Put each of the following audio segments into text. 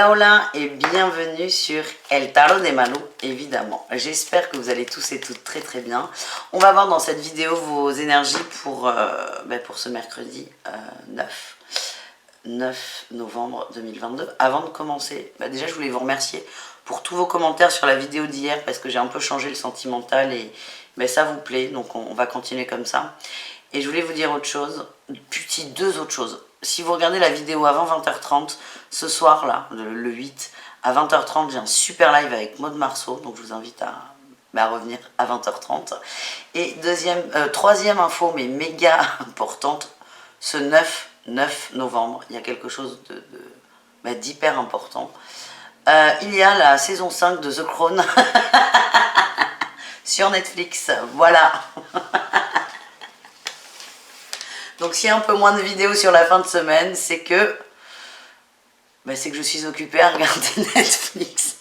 Hola hola et bienvenue sur El Tarot de Malu, évidemment. J'espère que vous allez tous et toutes très très bien. On va voir dans cette vidéo vos énergies pour ce mercredi 9 novembre 2022. Avant de commencer, déjà je voulais vous remercier pour tous vos commentaires sur la vidéo d'hier parce que j'ai un peu changé le sentimental et ça vous plaît, donc on va continuer comme ça. Et je voulais vous dire autre chose, deux autres choses. Si vous regardez la vidéo avant 20h30, ce soir là, le 8, à 20h30, j'ai un super live avec Maud Marceau, donc je vous invite à revenir à 20h30. Et troisième info, mais méga importante, ce 9 novembre, il y a quelque chose d'hyper important. Il y a la saison 5 de The Crown sur Netflix, voilà. Donc s'il y a un peu moins de vidéos sur la fin de semaine, c'est que je suis occupée à regarder Netflix.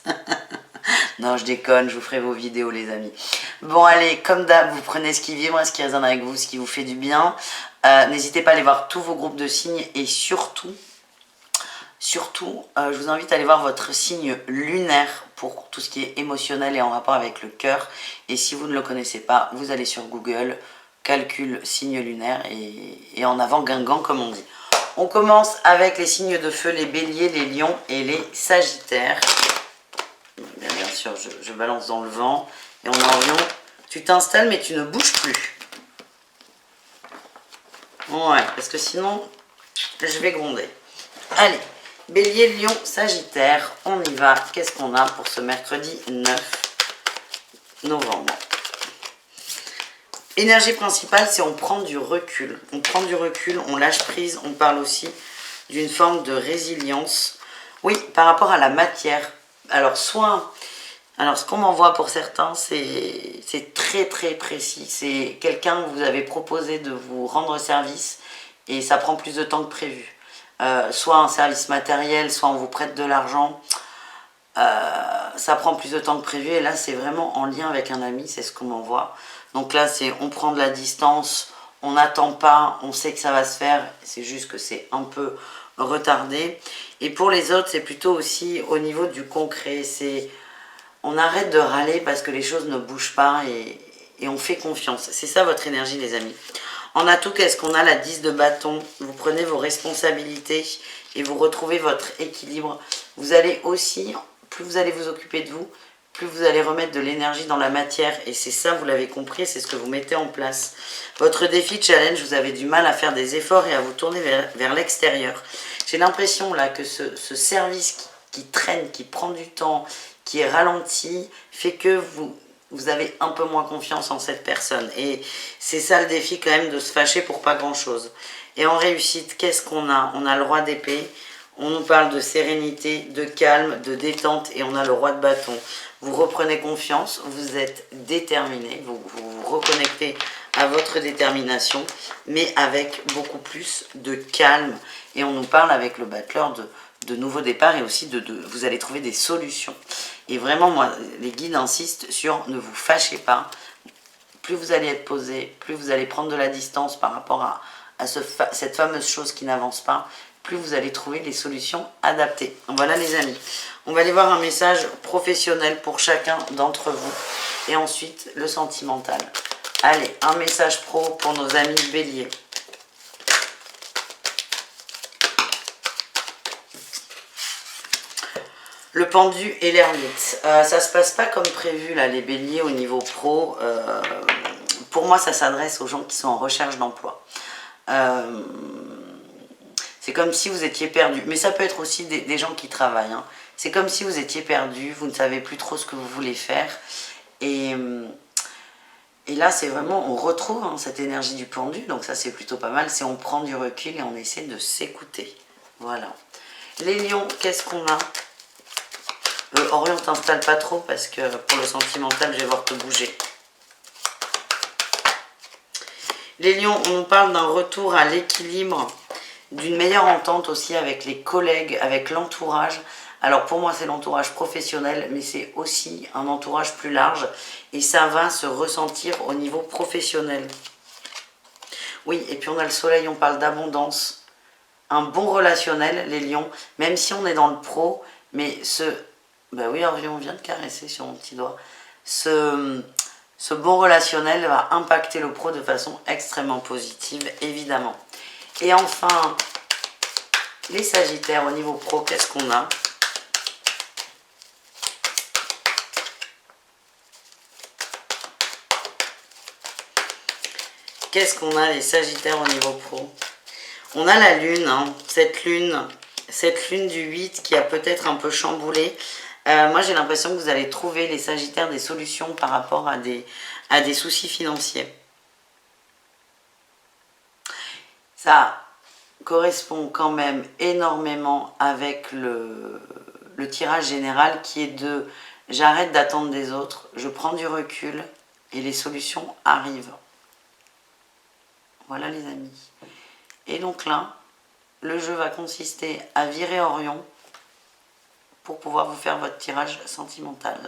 Non, je déconne, je vous ferai vos vidéos les amis. Bon allez, comme d'hab, vous prenez ce qui vibre, ce qui résonne avec vous, ce qui vous fait du bien. N'hésitez pas à aller voir tous vos groupes de signes et surtout, je vous invite à aller voir votre signe lunaire pour tout ce qui est émotionnel et en rapport avec le cœur. Et si vous ne le connaissez pas, vous allez sur Google, calcul signe lunaire et en avant Guingamp comme on dit. On commence avec les signes de feu, les béliers, les lions et les sagittaires. Bien sûr, je balance dans le vent. Et on est en lion. Tu t'installes mais tu ne bouges plus. Ouais, parce que sinon, je vais gronder. Allez, bélier, lion, sagittaire, on y va. Qu'est-ce qu'on a pour ce mercredi 9 novembre? Énergie principale, c'est on prend du recul. On prend du recul, on lâche prise. On parle aussi d'une forme de résilience. Oui, par rapport à la matière. Alors, ce qu'on m'envoie pour certains, c'est très très précis. C'est quelqu'un que vous avez proposé de vous rendre service et ça prend plus de temps que prévu. Soit un service matériel, soit on vous prête de l'argent. Ça prend plus de temps que prévu et là, c'est vraiment en lien avec un ami, c'est ce qu'on m'envoie. Donc là, on prend de la distance, on n'attend pas, on sait que ça va se faire, c'est juste que c'est un peu retardé. Et pour les autres, c'est plutôt aussi au niveau du concret. On arrête de râler parce que les choses ne bougent pas et on fait confiance. C'est ça votre énergie, les amis. En atout, qu'est-ce qu'on a? La 10 de bâton. Vous prenez vos responsabilités et vous retrouvez votre équilibre. Vous allez aussi, plus vous allez vous occuper de vous, plus vous allez remettre de l'énergie dans la matière. Et c'est ça, vous l'avez compris, c'est ce que vous mettez en place. Votre défi, challenge, vous avez du mal à faire des efforts et à vous tourner vers l'extérieur. J'ai l'impression là que ce service qui traîne, qui prend du temps, qui est ralenti, fait que vous avez un peu moins confiance en cette personne. Et c'est ça le défi quand même, de se fâcher pour pas grand-chose. Et en réussite, qu'est-ce qu'on a? On a le roi d'épée. On nous parle de sérénité, de calme, de détente et on a le roi de bâton. Vous reprenez confiance, vous êtes déterminé, vous vous reconnectez à votre détermination, mais avec beaucoup plus de calme. Et on nous parle avec le battleur de nouveaux départs et aussi vous allez trouver des solutions. Et vraiment, moi, les guides insistent sur ne vous fâchez pas. Plus vous allez être posé, plus vous allez prendre de la distance par rapport à cette fameuse chose qui n'avance pas, plus vous allez trouver les solutions adaptées. Voilà les amis. On va aller voir un message professionnel pour chacun d'entre vous. Et ensuite, le sentimental. Allez, un message pro pour nos amis béliers. Le pendu et l'ermite. Ça se passe pas comme prévu là, les béliers au niveau pro. Pour moi, ça s'adresse aux gens qui sont en recherche d'emploi. C'est comme si vous étiez perdu. Mais ça peut être aussi des gens qui travaillent. Hein. C'est comme si vous étiez perdu, vous ne savez plus trop ce que vous voulez faire. Et là, c'est vraiment, on retrouve cette énergie du pendu. Donc ça, c'est plutôt pas mal. C'est on prend du recul et on essaie de s'écouter. Voilà. Les lions, qu'est-ce qu'on a? Orion, t'installe pas trop parce que pour le sentimental, je vais voir te bouger. Les lions, on parle d'un retour à l'équilibre, d'une meilleure entente aussi avec les collègues, avec l'entourage. Alors pour moi, c'est l'entourage professionnel, mais c'est aussi un entourage plus large et ça va se ressentir au niveau professionnel. Oui, et puis on a le soleil, on parle d'abondance. Un bon relationnel, les lions, même si on est dans le pro, Mais bah oui, Orion vient de caresser sur mon petit doigt. Ce bon relationnel va impacter le pro de façon extrêmement positive, évidemment. Et enfin, les Sagittaires au niveau pro, qu'est-ce qu'on a? Qu'est-ce qu'on a les Sagittaires au niveau pro? On a la lune, hein, cette lune du 8 qui a peut-être un peu chamboulé. Moi j'ai l'impression que vous allez trouver les Sagittaires des solutions par rapport à des soucis financiers. Ça correspond quand même énormément avec le tirage général qui est de j'arrête d'attendre des autres, je prends du recul et les solutions arrivent. Voilà les amis. Et donc là, le jeu va consister à virer Orion pour pouvoir vous faire votre tirage sentimental.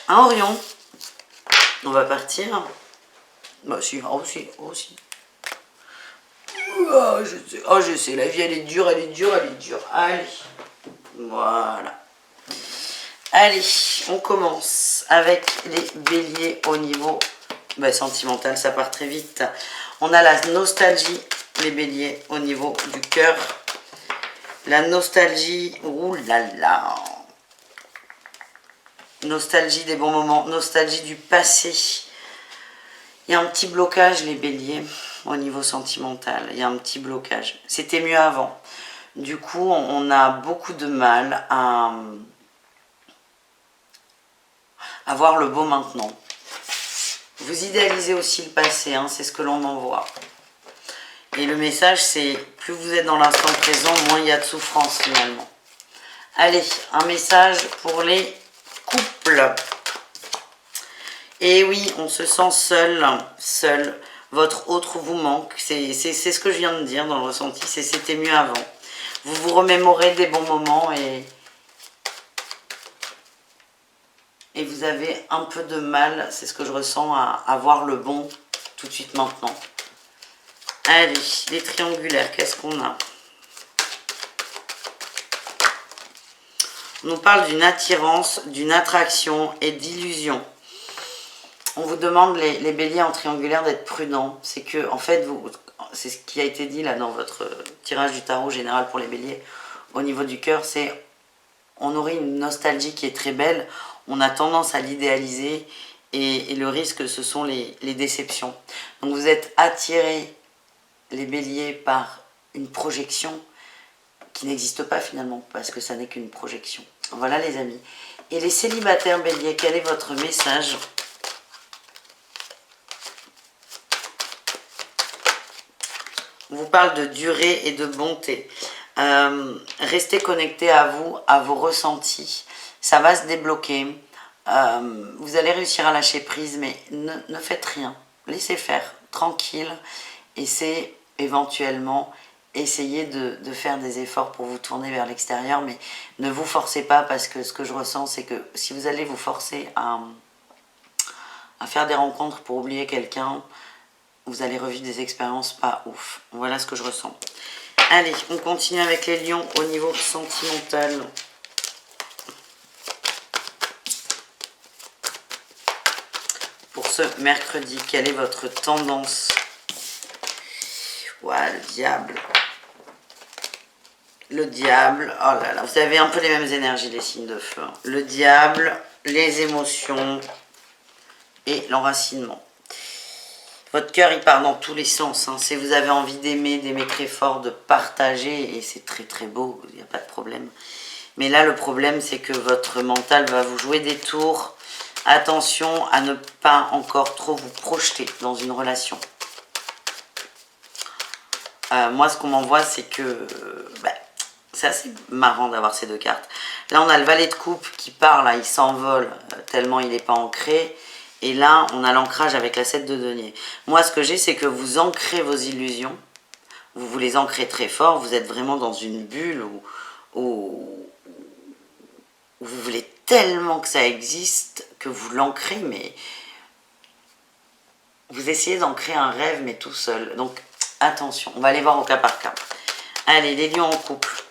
Un Orion, on va partir. Bah si, aussi. Oh, je sais, la vie elle est dure. Allez, voilà. Allez, on commence avec les béliers au niveau sentimental, ça part très vite. On a la nostalgie, les béliers, au niveau du cœur. La nostalgie, oulala. Nostalgie des bons moments, nostalgie du passé. Il y a un petit blocage, les béliers, au niveau sentimental. Il y a un petit blocage. C'était mieux avant. Du coup, on a beaucoup de mal à voir le beau maintenant. Vous idéalisez aussi le passé, hein, c'est ce que l'on envoie. Et le message, c'est plus vous êtes dans l'instant présent, moins il y a de souffrance finalement. Allez, un message pour les couples. Et oui, on se sent seul. Votre autre vous manque. C'est ce que je viens de dire dans le ressenti, c'était mieux avant. Vous vous remémorez des bons moments et vous avez un peu de mal, c'est ce que je ressens, à voir le bon tout de suite maintenant. Allez, les triangulaires, qu'est-ce qu'on a? On nous parle d'une attirance, d'une attraction et d'illusion. On vous demande, les béliers en triangulaire, d'être prudents. C'est que, en fait, c'est ce qui a été dit là dans votre tirage du tarot général pour les béliers. Au niveau du cœur, c'est on aurait une nostalgie qui est très belle. On a tendance à l'idéaliser et le risque, ce sont les déceptions. Donc vous êtes attirés, les béliers, par une projection qui n'existe pas finalement, parce que ça n'est qu'une projection. Voilà les amis. Et les célibataires béliers, quel est votre message? On vous parle de durée et de bonté. Restez connectés à vous, à vos ressentis. Ça va se débloquer. Vous allez réussir à lâcher prise, mais ne faites rien. Laissez faire, tranquille. Et c'est éventuellement essayer de faire des efforts pour vous tourner vers l'extérieur, mais ne vous forcez pas, parce que ce que je ressens, c'est que si vous allez vous forcer à faire des rencontres pour oublier quelqu'un, vous allez revivre des expériences pas ouf. Voilà ce que je ressens. Allez, on continue avec les lions au niveau sentimental. Pour ce mercredi, quelle est votre tendance? Ouah, le diable. Le diable, oh là là, vous avez un peu les mêmes énergies, les signes de feu. Le diable, les émotions et l'enracinement. Votre cœur, il part dans tous les sens. Hein. Si vous avez envie d'aimer très fort, de partager, et c'est très très beau, il n'y a pas de problème. Mais là, le problème, c'est que votre mental va vous jouer des tours. Attention à ne pas encore trop vous projeter dans une relation. Moi, ce qu'on m'envoie, c'est que... c'est assez marrant d'avoir ces deux cartes. Là, on a le valet de coupe qui part, là, il s'envole tellement il n'est pas ancré. Et là, on a l'ancrage avec la 7 de denier. Moi, ce que j'ai, c'est que vous ancrez vos illusions. Vous les ancrez très fort. Vous êtes vraiment dans une bulle où vous voulez tellement que ça existe que vous l'ancrez, mais vous essayez d'ancrer un rêve, mais tout seul. Donc, attention, on va aller voir au cas par cas. Allez, les lions en couple.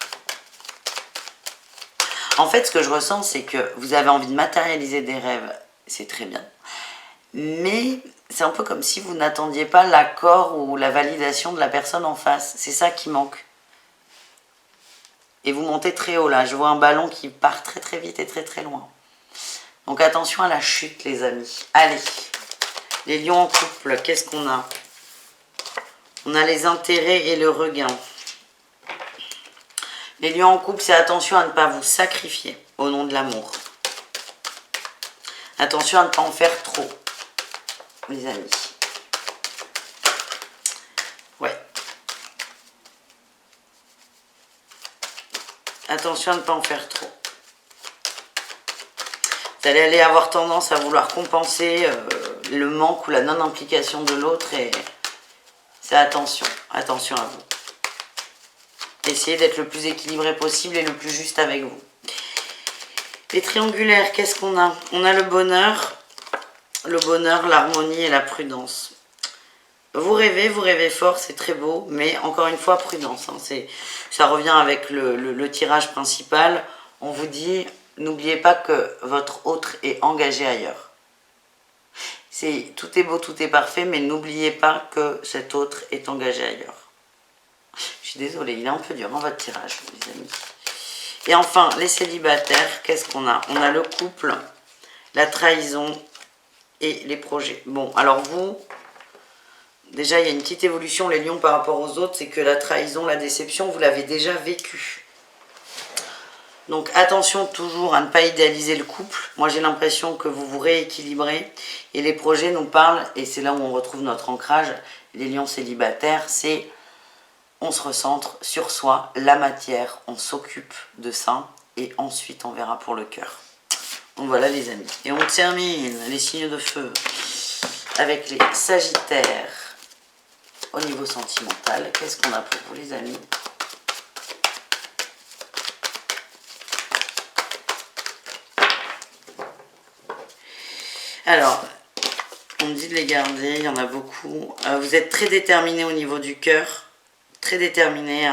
En fait, ce que je ressens, c'est que vous avez envie de matérialiser des rêves. C'est très bien. Mais c'est un peu comme si vous n'attendiez pas l'accord ou la validation de la personne en face. C'est ça qui manque. Et vous montez très haut là. Je vois un ballon qui part très très vite et très très loin. Donc attention à la chute, les amis. Allez, les lions en couple, qu'est-ce qu'on a? On a les intérêts et le regain. Les lions en couple, c'est attention à ne pas vous sacrifier au nom de l'amour. Attention à ne pas en faire trop, les amis. Ouais. Attention à ne pas en faire trop. Vous allez aller avoir tendance à vouloir compenser le manque ou la non-implication de l'autre et c'est attention à vous. Essayez d'être le plus équilibré possible et le plus juste avec vous. Les triangulaires, qu'est-ce qu'on a? On a le bonheur, l'harmonie et la prudence. Vous rêvez fort, c'est très beau, mais encore une fois, prudence. Hein, ça revient avec le tirage principal. On vous dit, n'oubliez pas que votre autre est engagé ailleurs. Tout est beau, tout est parfait, mais n'oubliez pas que cet autre est engagé ailleurs. Je suis désolée, il est un peu dur dans votre tirage, les amis. Et enfin, les célibataires, qu'est-ce qu'on a? On a le couple, la trahison et les projets. Bon, alors vous, déjà, il y a une petite évolution, les lions, par rapport aux autres, c'est que la trahison, la déception, vous l'avez déjà vécu. Donc attention toujours à ne pas idéaliser le couple. Moi, j'ai l'impression que vous vous rééquilibrez. Et les projets nous parlent, et c'est là où on retrouve notre ancrage, les lions célibataires, c'est on se recentre sur soi, la matière, on s'occupe de ça, et ensuite on verra pour le cœur. Donc voilà les amis. Et on termine les signes de feu avec les sagittaires. Au niveau sentimental, qu'est-ce qu'on a pour vous les amis? Alors, on me dit de les garder, il y en a beaucoup. Vous êtes très déterminé au niveau du cœur, très déterminé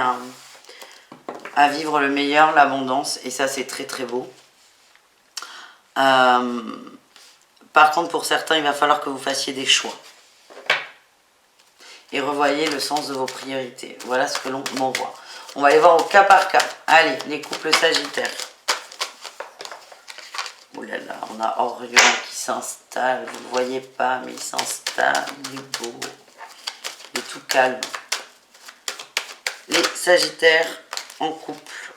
à vivre le meilleur, l'abondance, et ça c'est très très beau. Par contre, pour certains, il va falloir que vous fassiez des choix. Et revoyez le sens de vos priorités. Voilà ce que l'on m'envoie. On va aller voir au cas par cas. Allez, les couples sagittaires. Oh là là, on a Orion qui s'installe. Vous ne le voyez pas, mais il s'installe. Il est beau. Il est tout calme. Les sagittaires en couple.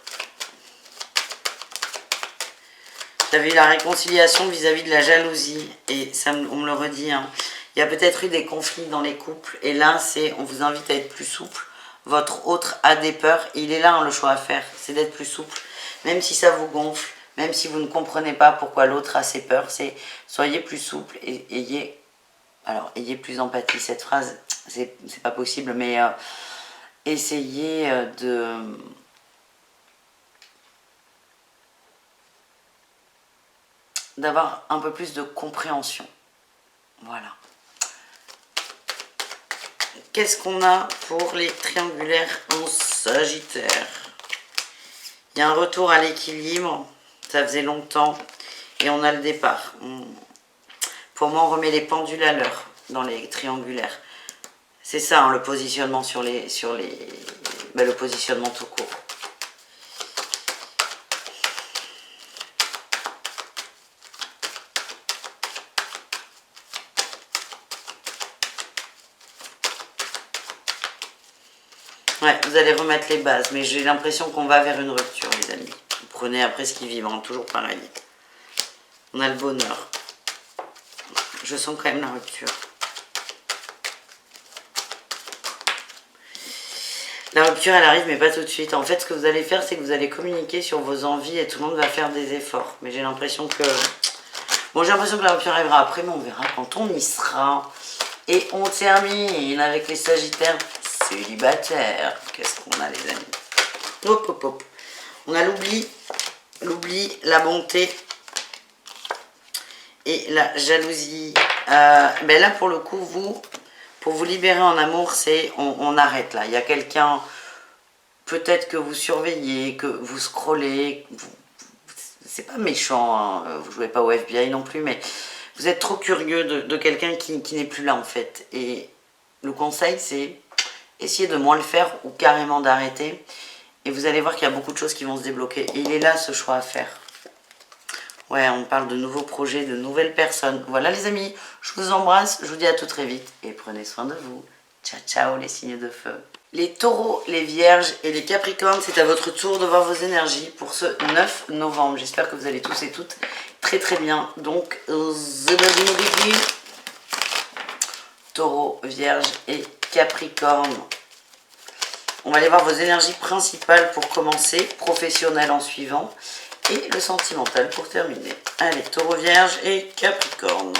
Vous avez eu la réconciliation vis-à-vis de la jalousie. Et ça, on me le redit, hein. Il y a peut-être eu des conflits dans les couples. Et là, on vous invite à être plus souple. Votre autre a des peurs. Et il est là, hein, le choix à faire. C'est d'être plus souple. Même si ça vous gonfle. Même si vous ne comprenez pas pourquoi l'autre a ses peurs. Soyez plus souple et ayez plus d'empathie. Cette phrase, c'est pas possible. Mais essayez d'avoir un peu plus de compréhension. Voilà. Qu'est-ce qu'on a pour les triangulaires en Sagittaire? Il y a un retour à l'équilibre, ça faisait longtemps, et on a le départ. Pour moi, on remet les pendules à l'heure dans les triangulaires. C'est ça, hein, le positionnement le positionnement tout court. Ouais, vous allez remettre les bases, mais j'ai l'impression qu'on va vers une rupture, les amis. Vous prenez après ce qui vivra, toujours pareil. On a le bonheur. Je sens quand même la rupture. La rupture, elle arrive, mais pas tout de suite. En fait, ce que vous allez faire, c'est que vous allez communiquer sur vos envies et tout le monde va faire des efforts. Mais j'ai l'impression que... Bon, j'ai l'impression que la rupture arrivera après, mais on verra quand on y sera. Et on termine avec les Sagittaires célibataires. Qu'est-ce qu'on a, les amis? Hop, hop, hop. On a l'oubli, la bonté et la jalousie. Ben là, pour le coup, pour vous libérer en amour, on arrête là. Il y a quelqu'un, peut-être que vous surveillez, que vous scrollez, c'est pas méchant, hein, vous jouez pas au FBI non plus, mais vous êtes trop curieux de quelqu'un qui n'est plus là en fait. Et le conseil, c'est essayer de moins le faire ou carrément d'arrêter. Et vous allez voir qu'il y a beaucoup de choses qui vont se débloquer. Et il est là ce choix à faire. Ouais, on parle de nouveaux projets, de nouvelles personnes. Voilà les amis, je vous embrasse, je vous dis à tout très vite et prenez soin de vous. Ciao, ciao les signes de feu. Les taureaux, les vierges et les capricornes, c'est à votre tour de voir vos énergies pour ce 9 novembre. J'espère que vous allez tous et toutes très très bien. Donc, taureaux, vierges et capricornes. On va aller voir vos énergies principales pour commencer, professionnelles en suivant. Et le sentimental pour terminer. Allez, taureau, vierge et capricorne.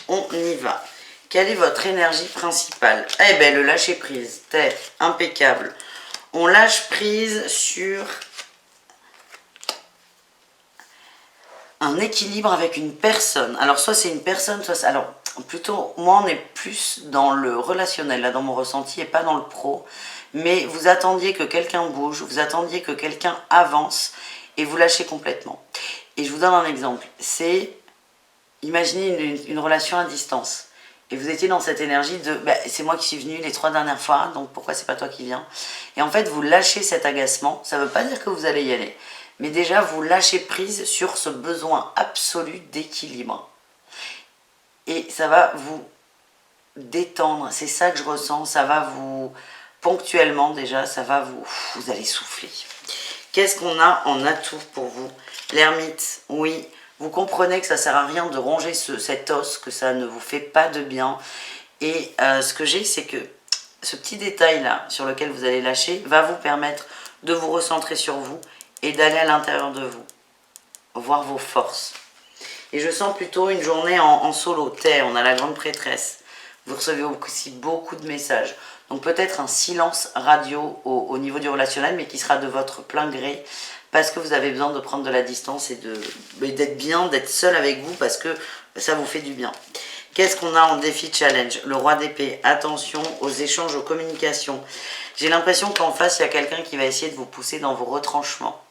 On y va. Quelle est votre énergie principale? Eh bien, le lâcher prise. Tête, impeccable. On lâche prise sur un équilibre avec une personne. Alors, soit c'est une personne, soit... Alors, plutôt, moi, on est plus dans le relationnel, là, dans mon ressenti, et pas dans le pro. Mais vous attendiez que quelqu'un bouge, vous attendiez que quelqu'un avance et vous lâchez complètement. Et je vous donne un exemple. C'est, imaginez une relation à distance. Et vous étiez dans cette énergie de bah, c'est moi qui suis venu les 3 dernières fois, donc pourquoi c'est pas toi qui viens? Et en fait, vous lâchez cet agacement. Ça ne veut pas dire que vous allez y aller. Mais déjà, vous lâchez prise sur ce besoin absolu d'équilibre. Et ça va vous détendre. C'est ça que je ressens. Ça va vous... Ponctuellement déjà, ça va vous allez souffler. Qu'est-ce qu'on a en atout pour vous? L'ermite, oui, vous comprenez que ça ne sert à rien de ronger cet os, que ça ne vous fait pas de bien. Et ce que j'ai, c'est que ce petit détail-là, sur lequel vous allez lâcher, va vous permettre de vous recentrer sur vous et d'aller à l'intérieur de vous, voir vos forces. Et je sens plutôt une journée en solo. Terre, on a la grande prêtresse. Vous recevez aussi beaucoup de messages. Donc peut-être un silence radio au niveau du relationnel, mais qui sera de votre plein gré, parce que vous avez besoin de prendre de la distance et d'être bien, d'être seul avec vous, parce que ça vous fait du bien. Qu'est-ce qu'on a en défi challenge? Le roi d'épée, attention aux échanges, aux communications. J'ai l'impression qu'en face, il y a quelqu'un qui va essayer de vous pousser dans vos retranchements.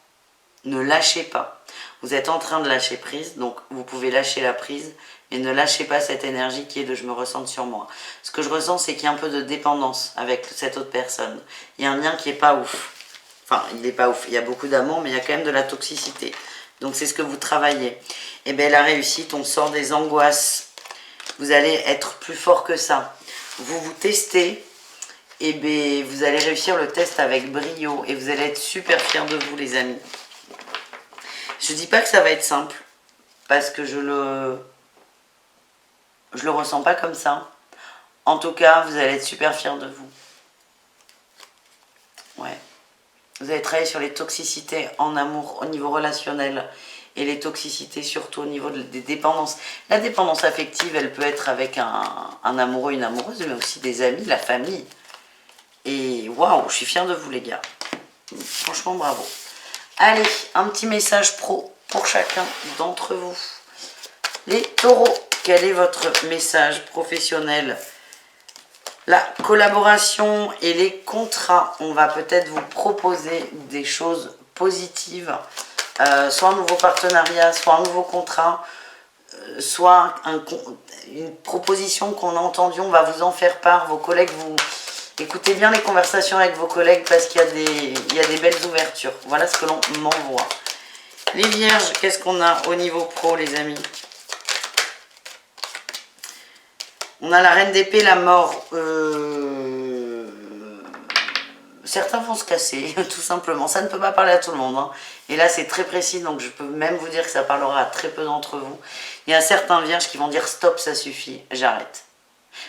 Ne lâchez pas. Vous êtes en train de lâcher prise, donc vous pouvez lâcher la prise, mais ne lâchez pas cette énergie qui est de je me ressens sur moi. Ce que je ressens, c'est qu'il y a un peu de dépendance avec cette autre personne. Il y a un lien qui n'est pas ouf. Enfin, il n'est pas ouf. Il y a beaucoup d'amour, mais il y a quand même de la toxicité. Donc c'est ce que vous travaillez. Et bien la réussite, on sort des angoisses. Vous allez être plus fort que ça. Vous vous testez, et bien vous allez réussir le test avec brio. Et vous allez être super fiers de vous, les amis. Je ne dis pas que ça va être simple, parce que je le ressens pas comme ça. En tout cas, vous allez être super fiers de vous. Ouais. Vous allez travailler sur les toxicités en amour au niveau relationnel et les toxicités surtout au niveau des dépendances. La dépendance affective, elle peut être avec un amoureux, une amoureuse, mais aussi des amis, la famille. Et waouh, je suis fière de vous, les gars. Franchement, bravo. Allez, un petit message pro pour chacun d'entre vous. Les taureaux, quel est votre message professionnel? La collaboration et les contrats, on va peut-être vous proposer des choses positives, soit un nouveau partenariat, soit un nouveau contrat, soit une proposition qu'on a entendue, on va vous en faire part. Vos collègues, vous écoutez bien les conversations avec vos collègues parce qu'il y a des belles ouvertures. Voilà ce que l'on m'envoie. Les vierges, qu'est-ce qu'on a au niveau pro, les amis? On a la reine d'épée, la mort. Certains vont se casser, tout simplement. Ça ne peut pas parler à tout le monde. Hein. Et là, c'est très précis, donc je peux même vous dire que ça parlera à très peu d'entre vous. Il y a certains vierges qui vont dire « Stop, ça suffit, j'arrête ».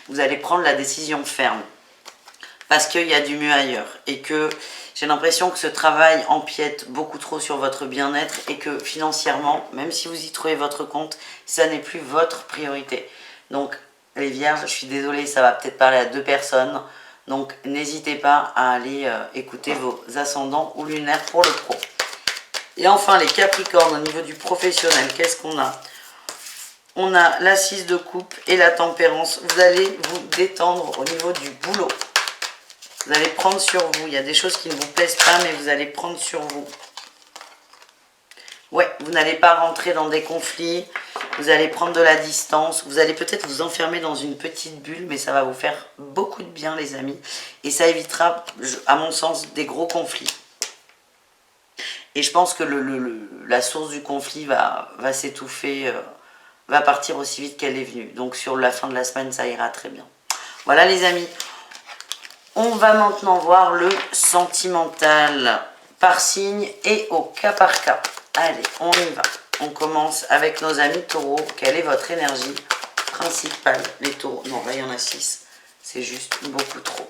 Vous allez prendre la décision ferme. Parce qu'il y a du mieux ailleurs. Et que j'ai l'impression que ce travail empiète beaucoup trop sur votre bien-être et que financièrement, même si vous y trouvez votre compte, ça n'est plus votre priorité. Donc, les vierges, je suis désolée, ça va peut-être parler à 2 personnes. Donc, n'hésitez pas à aller écouter vos ascendants ou lunaires pour le pro. Et enfin, les capricornes, au niveau du professionnel, qu'est-ce qu'on a? On a la 6 de coupe et la tempérance. Vous allez vous détendre au niveau du boulot. Vous allez prendre sur vous. Il y a des choses qui ne vous plaisent pas, mais vous allez prendre sur vous. Ouais, vous n'allez pas rentrer dans des conflits, vous allez prendre de la distance, vous allez peut-être vous enfermer dans une petite bulle, mais ça va vous faire beaucoup de bien les amis. Et ça évitera, à mon sens, des gros conflits. Et je pense que la source du conflit va s'étouffer, va partir aussi vite qu'elle est venue. Donc sur la fin de la semaine, ça ira très bien. Voilà les amis. On va maintenant voir le sentimental par signe et au cas par cas. Allez, on y va. On commence avec nos amis taureaux. Quelle est votre énergie principale, les taureaux? Non, là, il y en a 6. C'est juste beaucoup trop.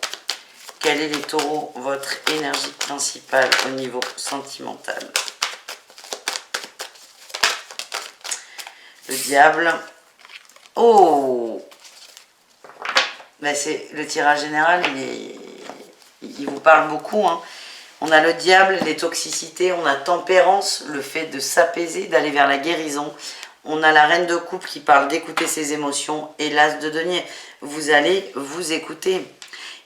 Quelle est, les taureaux, votre énergie principale au niveau sentimental? Le diable. Oh! Ben c'est le tirage général, il vous parle beaucoup, hein. On a le diable, les toxicités, on a tempérance, le fait de s'apaiser, d'aller vers la guérison. On a la reine de coupe qui parle d'écouter ses émotions et l'as de denier. Vous allez vous écouter.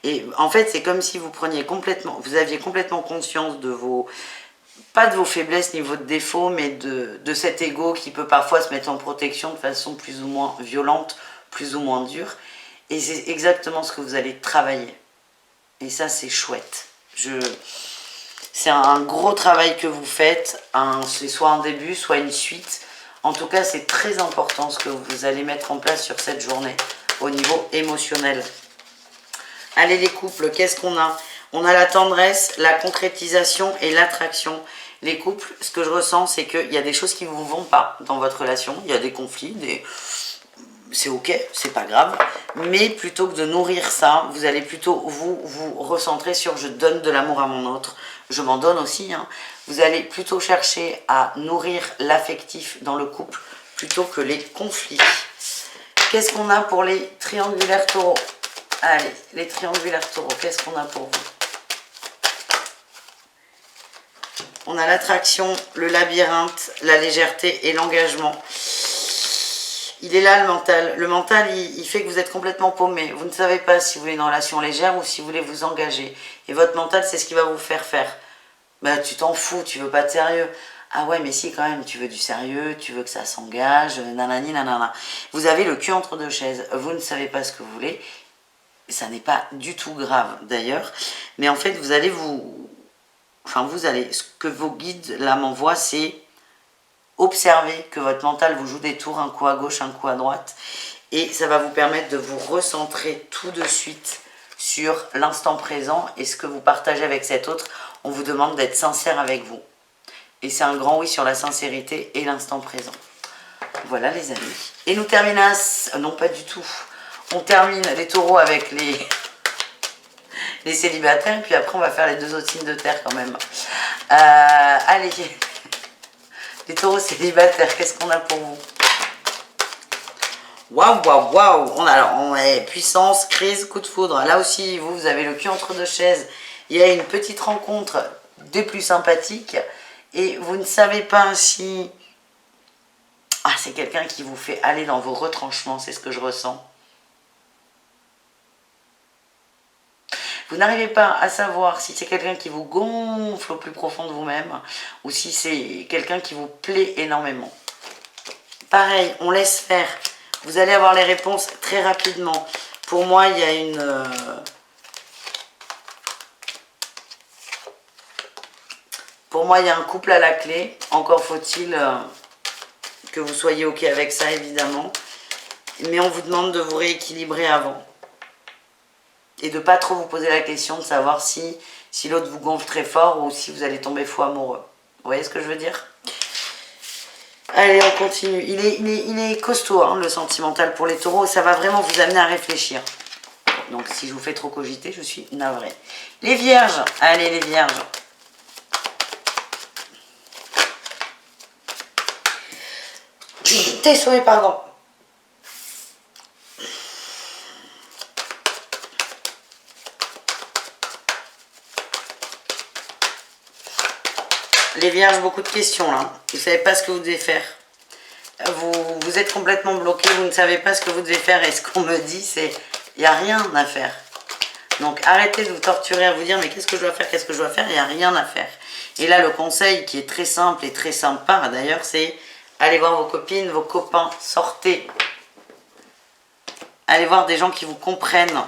Et en fait, c'est comme si vous preniez complètement, vous aviez complètement conscience de vos, pas de vos faiblesses ni vos défauts, mais de cet ego qui peut parfois se mettre en protection de façon plus ou moins violente, plus ou moins dure. Et c'est exactement ce que vous allez travailler. Et ça, c'est chouette. C'est un gros travail que vous faites. C'est soit un début, soit une suite. En tout cas, c'est très important ce que vous allez mettre en place sur cette journée au niveau émotionnel. Allez les couples, qu'est-ce qu'on a? On a la tendresse, la concrétisation et l'attraction. Les couples, ce que je ressens, c'est qu'il y a des choses qui ne vous vont pas dans votre relation. Il y a des conflits, c'est ok, c'est pas grave. Mais plutôt que de nourrir ça, vous allez plutôt vous recentrer sur je donne de l'amour à mon autre. Je m'en donne aussi, hein. Vous allez plutôt chercher à nourrir l'affectif dans le couple plutôt que les conflits. Qu'est-ce qu'on a pour les triangulaires taureaux? Allez, les triangulaires taureaux, qu'est-ce qu'on a pour vous? On a l'attraction, le labyrinthe, la légèreté et l'engagement. Il est là le mental. Le mental, il fait que vous êtes complètement paumé. Vous ne savez pas si vous voulez une relation légère ou si vous voulez vous engager. Et votre mental, c'est ce qui va vous faire faire. Bah, tu t'en fous, tu veux pas de sérieux. Ah ouais, mais si quand même, tu veux du sérieux, tu veux que ça s'engage, nanani, nanana. Vous avez le cul entre deux chaises. Vous ne savez pas ce que vous voulez. Ça n'est pas du tout grave d'ailleurs. Mais en fait, vous allez ce que vos guides là m'envoient, c'est observer que votre mental vous joue des tours, un coup à gauche, un coup à droite. Et ça va vous permettre de vous recentrer tout de suite sur l'instant présent et ce que vous partagez avec cet autre. On vous demande d'être sincère avec vous. Et c'est un grand oui sur la sincérité et l'instant présent. Voilà les amis. Et nous terminons, non pas du tout. On termine les taureaux avec les célibataires. Et puis après on va faire les deux autres signes de terre quand même. Allez. Les taureaux célibataires, qu'est-ce qu'on a pour vous? Waouh, waouh, waouh! On est puissance, crise, coup de foudre. Là aussi, vous avez le cul entre deux chaises. Il y a une petite rencontre des plus sympathiques. Et vous ne savez pas si... Ah, c'est quelqu'un qui vous fait aller dans vos retranchements, c'est ce que je ressens. Vous n'arrivez pas à savoir si c'est quelqu'un qui vous gonfle au plus profond de vous-même ou si c'est quelqu'un qui vous plaît énormément. Pareil, on laisse faire. Vous allez avoir les réponses très rapidement. Pour moi, il y a une... Pour moi, il y a un couple à la clé. Encore faut-il que vous soyez OK avec ça, évidemment. Mais on vous demande de vous rééquilibrer avant. Et de ne pas trop vous poser la question de savoir si l'autre vous gonfle très fort ou si vous allez tomber fou amoureux. Vous voyez ce que je veux dire? Allez, on continue. Il est costaud, hein, le sentimental pour les taureaux. Ça va vraiment vous amener à réfléchir. Donc, si je vous fais trop cogiter, je suis navrée. Les vierges. Allez, les vierges. T'es sauvé, pardon. Les vierges, beaucoup de questions là. Vous ne savez pas ce que vous devez faire. Vous êtes complètement bloqué, vous ne savez pas ce que vous devez faire. Et ce qu'on me dit, c'est il n'y a rien à faire. Donc arrêtez de vous torturer à vous dire mais qu'est-ce que je dois faire, qu'est-ce que je dois faire, il n'y a rien à faire. Et là, le conseil qui est très simple et très sympa d'ailleurs, c'est allez voir vos copines, vos copains, sortez. Allez voir des gens qui vous comprennent.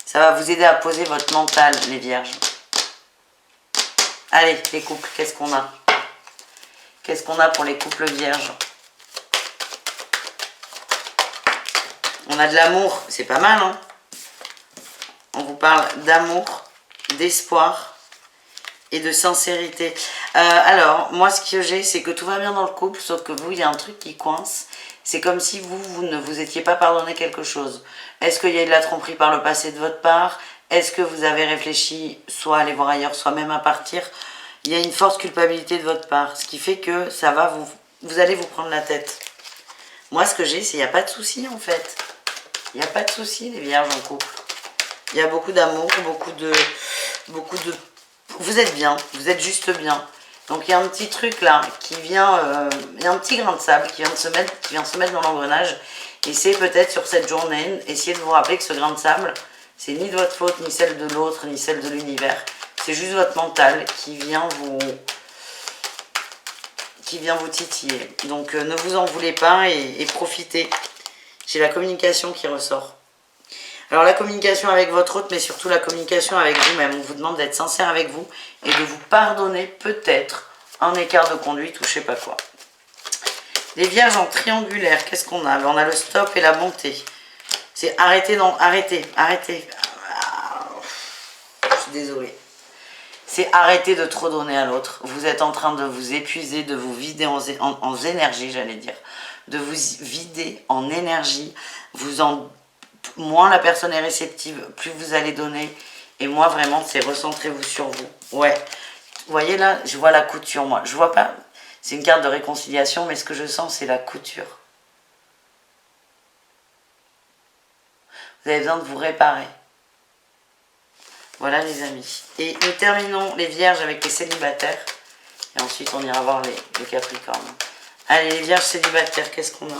Ça va vous aider à poser votre mental, les vierges. Allez, les couples, qu'est-ce qu'on a? Qu'est-ce qu'on a pour les couples vierges? On a de l'amour, c'est pas mal, hein? On vous parle d'amour, d'espoir et de sincérité. Alors, moi, ce que j'ai, c'est que tout va bien dans le couple, sauf que vous, il y a un truc qui coince. C'est comme si vous ne vous étiez pas pardonné quelque chose. Est-ce qu'il y a eu de la tromperie par le passé de votre part? Est-ce que vous avez réfléchi soit à aller voir ailleurs, soit même à partir? Il y a une forte culpabilité de votre part, ce qui fait que ça va vous allez vous prendre la tête. Moi, ce que j'ai, c'est qu'il n'y a pas de souci, en fait. Il n'y a pas de souci, les vierges en couple. Il y a beaucoup d'amour, beaucoup de... Vous êtes bien, vous êtes juste bien. Donc il y a un petit truc là qui vient, il y a un petit grain de sable qui vient de se mettre dans l'engrenage. Et c'est peut-être sur cette journée, essayez de vous rappeler que ce grain de sable, c'est ni de votre faute, ni celle de l'autre, ni celle de l'univers. C'est juste votre mental qui vient vous titiller. Donc ne vous en voulez pas et profitez. J'ai la communication qui ressort. Alors la communication avec votre hôte, mais surtout la communication avec vous-même. On vous demande d'être sincère avec vous et de vous pardonner peut-être un écart de conduite ou je sais pas quoi. Les vierges en triangulaire, qu'est-ce qu'on a? On a le stop et la montée. C'est arrêter, non, arrêtez. Je suis désolée. C'est arrêter de trop donner à l'autre. Vous êtes en train de vous épuiser, de vous vider en énergie, j'allais dire. De vous vider en énergie. Moins la personne est réceptive, plus vous allez donner. Et moi, vraiment, c'est recentrez-vous sur vous. Ouais. Vous voyez là, je vois la couture, moi. Je vois pas... C'est une carte de réconciliation, mais ce que je sens, c'est la couture. Vous avez besoin de vous réparer. Voilà, les amis. Et nous terminons les vierges avec les célibataires. Et ensuite, on ira voir les capricornes. Allez, les vierges célibataires, qu'est-ce qu'on a?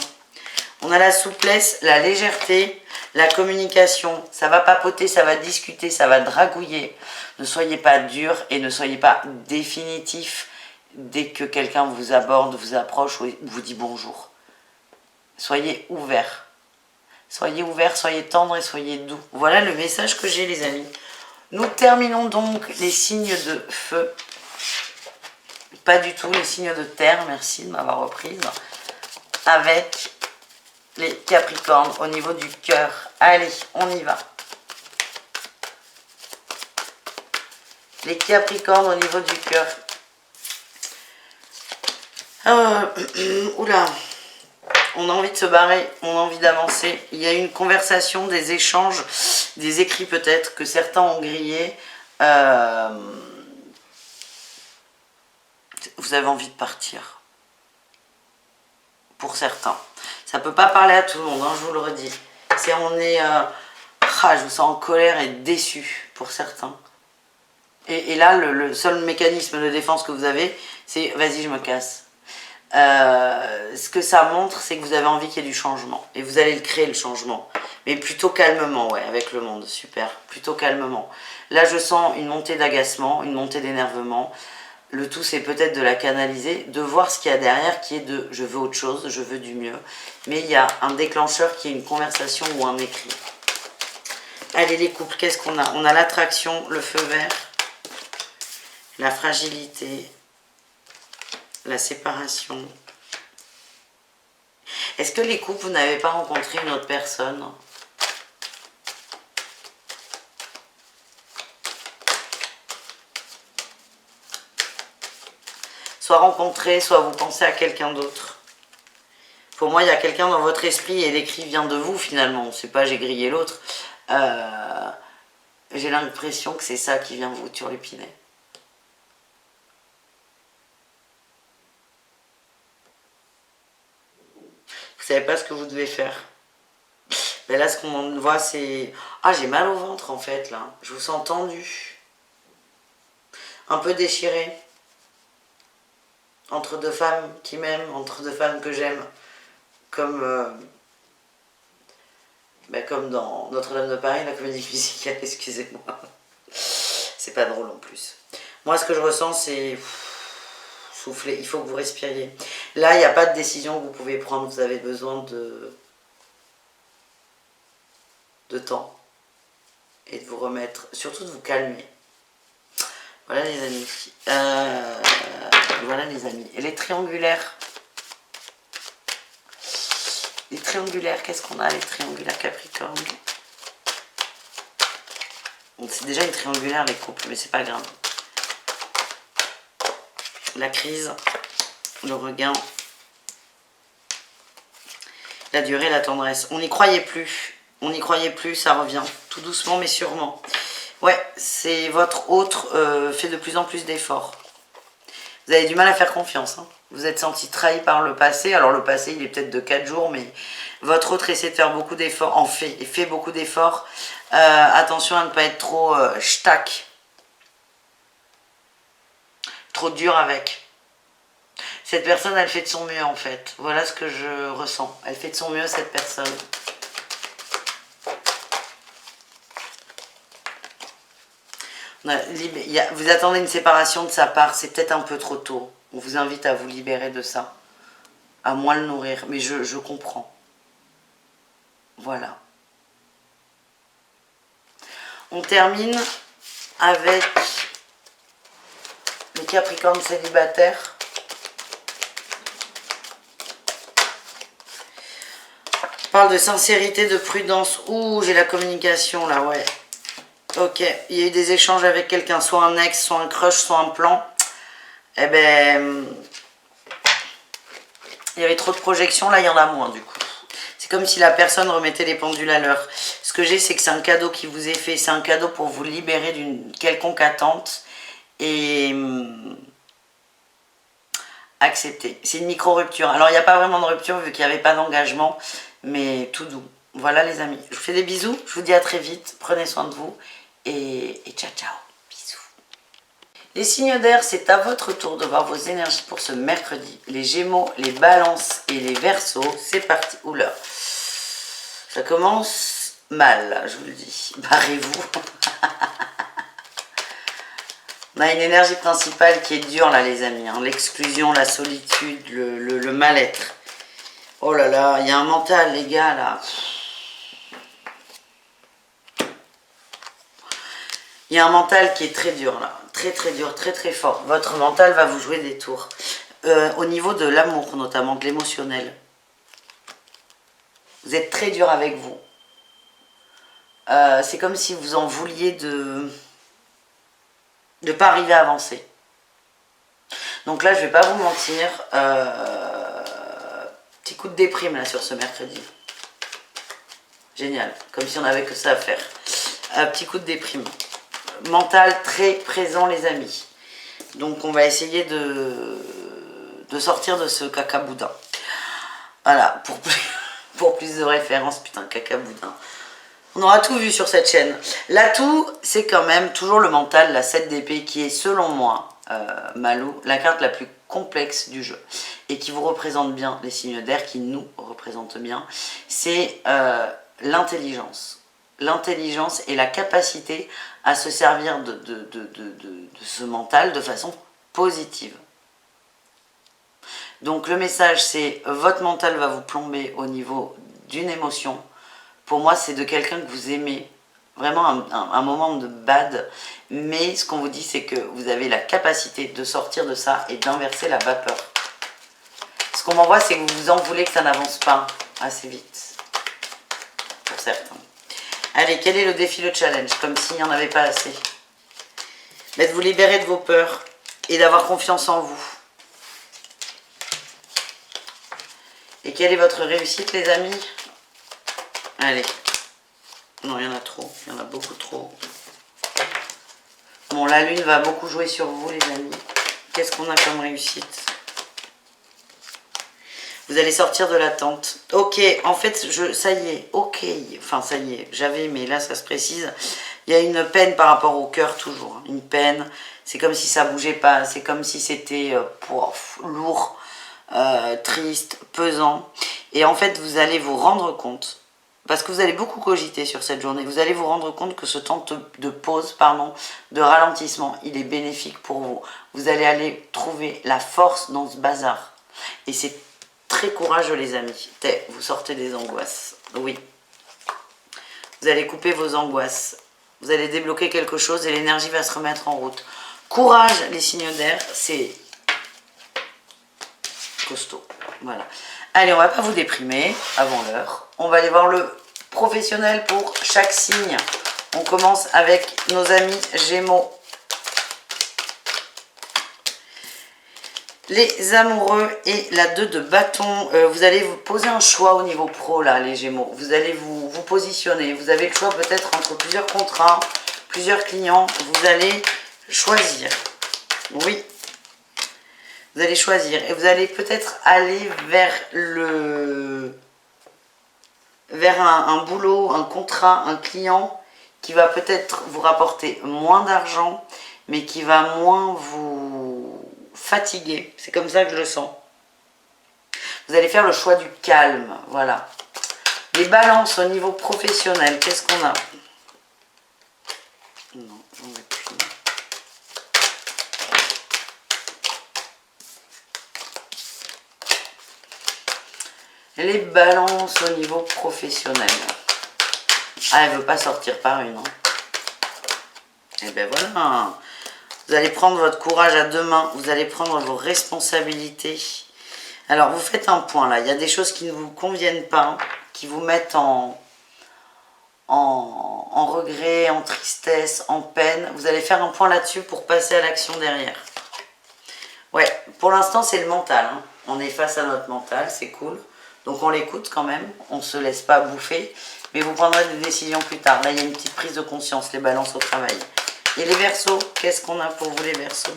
On a la souplesse, la légèreté, la communication. Ça va papoter, ça va discuter, ça va dragouiller. Ne soyez pas dur et ne soyez pas définitif dès que quelqu'un vous aborde, vous approche ou vous dit bonjour. Soyez ouverts. Soyez ouverts, soyez tendres et soyez doux. Voilà le message que j'ai, les amis. Nous terminons donc les signes de feu. Pas du tout les signes de terre, merci de m'avoir reprise. Avec les capricornes au niveau du cœur. Allez, on y va. Les capricornes au niveau du cœur. Oula, on a envie de se barrer, on a envie d'avancer. Il y a une conversation, des échanges, des écrits peut-être que certains ont grillés. Vous avez envie de partir. Pour certains. Ça ne peut pas parler à tout le monde, hein, je vous le redis. Je vous sens en colère et déçu pour certains. Et là, le seul mécanisme de défense que vous avez, c'est vas-y, je me casse. Ce que ça montre, c'est que vous avez envie qu'il y ait du changement. Et vous allez le créer, le changement. Mais plutôt calmement, ouais, avec le monde. Super, plutôt calmement. Là, je sens une montée d'agacement, une montée d'énervement. Le tout, c'est peut-être de la canaliser, de voir ce qu'il y a derrière, qui est de je veux autre chose, je veux du mieux. Mais il y a un déclencheur qui est une conversation ou un écrit. Allez, les couples, qu'est-ce qu'on a? On a l'attraction, le feu vert, la fragilité, la séparation. Est-ce que les couples, vous n'avez pas rencontré une autre personne? Soit rencontré, soit vous pensez à quelqu'un d'autre. Pour moi, il y a quelqu'un dans votre esprit et l'écrit vient de vous finalement. C'est pas j'ai grillé l'autre. J'ai l'impression que c'est ça qui vient vous turlupiner. Vous savez pas ce que vous devez faire. Mais là, ce qu'on voit, c'est... Ah, j'ai mal au ventre en fait là. Je vous sens tendu. Un peu déchiré. Entre deux femmes qui m'aiment, entre deux femmes que j'aime. Comme dans Notre-Dame de Paris, la comédie musicale, excusez-moi. C'est pas drôle en plus. Moi, ce que je ressens, c'est souffler. Il faut que vous respiriez. Là, il n'y a pas de décision que vous pouvez prendre. Vous avez besoin de temps et de vous remettre, surtout de vous calmer. Voilà les amis. Voilà les amis. Et les triangulaires. Les triangulaires, qu'est-ce qu'on a les triangulaires Capricorne? C'est déjà une triangulaire les couples, mais c'est pas grave. La crise, le regain, la durée, la tendresse. On n'y croyait plus. On n'y croyait plus, ça revient. Tout doucement mais sûrement. Ouais, c'est votre autre fait de plus en plus d'efforts. Vous avez du mal à faire confiance. Hein. Vous êtes senti trahi par le passé. Alors le passé, il est peut-être de 4 jours, mais votre autre essaie de faire beaucoup d'efforts, et fait beaucoup d'efforts. Attention à ne pas être trop schtack. Trop dur avec. Cette personne, elle fait de son mieux en fait. Voilà ce que je ressens. Elle fait de son mieux, cette personne. Vous attendez une séparation de sa part, c'est peut-être un peu trop tôt. On vous invite à vous libérer de ça. À moins le nourrir. Mais je comprends. Voilà. On termine avec les Capricornes célibataires. On parle de sincérité, de prudence. Ouh, j'ai la communication là, ouais. Ok, il y a eu des échanges avec quelqu'un, soit un ex, soit un crush, soit un plan. Eh ben, il y avait trop de projections, là il y en a moins du coup. C'est comme si la personne remettait les pendules à l'heure. Ce que j'ai, c'est que c'est un cadeau qui vous est fait, c'est un cadeau pour vous libérer d'une quelconque attente et accepter. C'est une micro-rupture. Alors il n'y a pas vraiment de rupture vu qu'il n'y avait pas d'engagement, mais tout doux. Voilà les amis, je vous fais des bisous, je vous dis à très vite, prenez soin de vous et ciao ciao, bisous. Les signes d'air, c'est à votre tour de voir vos énergies pour ce mercredi. Les Gémeaux, les Balances et les Verseaux, c'est parti. Oula, ça commence mal, je vous le dis. Barrez-vous. On a une énergie principale qui est dure là les amis. Hein. L'exclusion, la solitude, le mal-être. Oh là là, il y a un mental les gars là. Il y a un mental qui est très dur là, très dur, très fort. Votre mental va vous jouer des tours. Au niveau de l'amour notamment, de l'émotionnel. Vous êtes très dur avec vous. C'est comme si vous en vouliez de ne pas arriver à avancer. Donc là, je vais pas vous mentir. Petit coup de déprime là sur ce mercredi. Génial, comme si on n'avait que ça à faire. Petit coup de déprime. Mental très présent les amis. Donc on va essayer de sortir de ce caca-boudin. Voilà, pour plus de références, putain, caca-boudin. On aura tout vu sur cette chaîne. L'atout, c'est quand même toujours le mental, la 7 d'épée, qui est selon moi, Malou, la carte la plus complexe du jeu. Et qui vous représente bien, les signes d'air, qui nous représentent bien. C'est l'intelligence. L'intelligence et la capacité à se servir de ce mental de façon positive. Donc le message c'est votre mental va vous plomber au niveau d'une émotion. Pour moi c'est de quelqu'un que vous aimez, vraiment un moment de bad, mais ce qu'on vous dit c'est que vous avez la capacité de sortir de ça et d'inverser la vapeur. Ce qu'on m'envoie c'est que vous vous en voulez que ça n'avance pas assez vite, pour certains. Allez, quel est le défi, le challenge? Comme s'il n'y en avait pas assez. D'être vous libérer de vos peurs et d'avoir confiance en vous. Et quelle est votre réussite, les amis? Allez. Non, il y en a trop. Il y en a beaucoup trop. Bon, la lune va beaucoup jouer sur vous, les amis. Qu'est-ce qu'on a comme réussite? Vous allez sortir de l'attente. Ok, en fait, ça y est, ok. Enfin, ça y est, j'avais, mais là, ça se précise. Il y a une peine par rapport au cœur, toujours. Une peine. C'est comme si ça bougeait pas. C'est comme si c'était lourd, triste, pesant. Et en fait, vous allez vous rendre compte parce que vous allez beaucoup cogiter sur cette journée. Vous allez vous rendre compte que ce temps de pause, pardon, de ralentissement, il est bénéfique pour vous. Vous allez aller trouver la force dans ce bazar. Et c'est très courageux, les amis. Vous sortez des angoisses. Oui. Vous allez couper vos angoisses. Vous allez débloquer quelque chose et l'énergie va se remettre en route. Courage, les signes d'air, c'est costaud. Voilà. Allez, on va pas vous déprimer avant l'heure. On va aller voir le professionnel pour chaque signe. On commence avec nos amis Gémeaux. Les amoureux et la 2 de bâton. Vous allez vous poser un choix au niveau pro, là, les Gémeaux. Vous allez vous positionner. Vous avez le choix peut-être entre plusieurs contrats, plusieurs clients. Vous allez choisir. Oui. Vous allez choisir et vous allez peut-être aller vers un boulot, un contrat, un client qui va peut-être vous rapporter moins d'argent, mais qui va moins vous fatiguer. C'est comme ça que je le sens. Vous allez faire le choix du calme, voilà. Les balances au niveau professionnel, qu'est-ce qu'on a? Non, j'en ai plus. Les balances au niveau professionnel. Ah, elle ne veut pas sortir par une. Hein. Et ben voilà. Vous allez prendre votre courage à deux mains. Vous allez prendre vos responsabilités. Alors, vous faites un point là. Il y a des choses qui ne vous conviennent pas, qui vous mettent en regret, en tristesse, en peine. Vous allez faire un point là-dessus pour passer à l'action derrière. Ouais, pour l'instant, c'est le mental. Hein. On est face à notre mental, c'est cool. Donc on l'écoute quand même, on ne se laisse pas bouffer, mais vous prendrez des décisions plus tard. Là, il y a une petite prise de conscience, les balances au travail. Et les Verseaux, qu'est-ce qu'on a pour vous les Verseaux?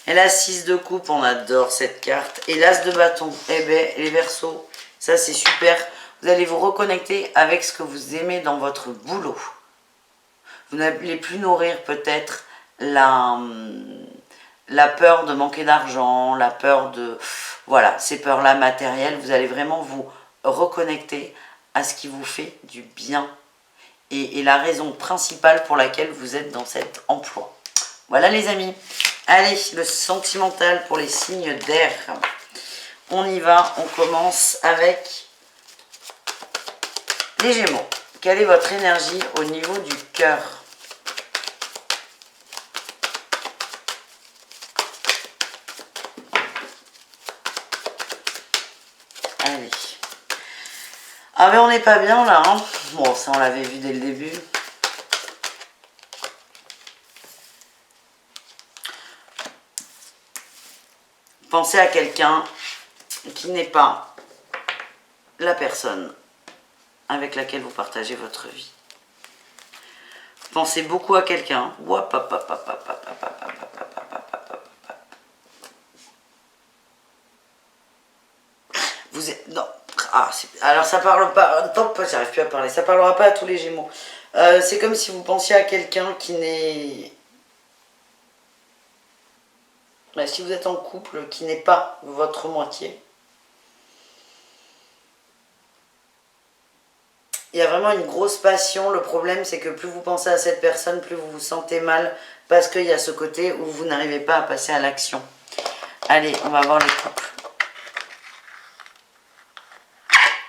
Et la 6 de coupe, on adore cette carte. Et l'As de bâton, eh bien, les Verseaux, ça c'est super. Vous allez vous reconnecter avec ce que vous aimez dans votre boulot. Vous n'allez plus nourrir peut-être la peur de manquer d'argent, la peur de... Voilà, ces peurs-là matérielles, vous allez vraiment vous reconnecter à ce qui vous fait du bien. Et la raison principale pour laquelle vous êtes dans cet emploi. Voilà les amis. Allez, le sentimental pour les signes d'air. On y va, on commence avec les Gémeaux. Quelle est votre énergie au niveau du cœur ? Allez. Ah mais on n'est pas bien là, hein. Bon, ça on l'avait vu dès le début. Pensez à quelqu'un qui n'est pas la personne avec laquelle vous partagez votre vie. Pensez beaucoup à quelqu'un. Vous êtes... Non. Ah, alors ça parle pas... Tant que j'arrive plus à parler. Ça parlera pas à tous les Gémeaux. C'est comme si vous pensiez à quelqu'un qui n'est... Si vous êtes en couple, qui n'est pas votre moitié. Il y a vraiment une grosse passion. Le problème, c'est que plus vous pensez à cette personne, plus vous vous sentez mal. Parce qu'il y a ce côté où vous n'arrivez pas à passer à l'action. Allez, on va voir les couples.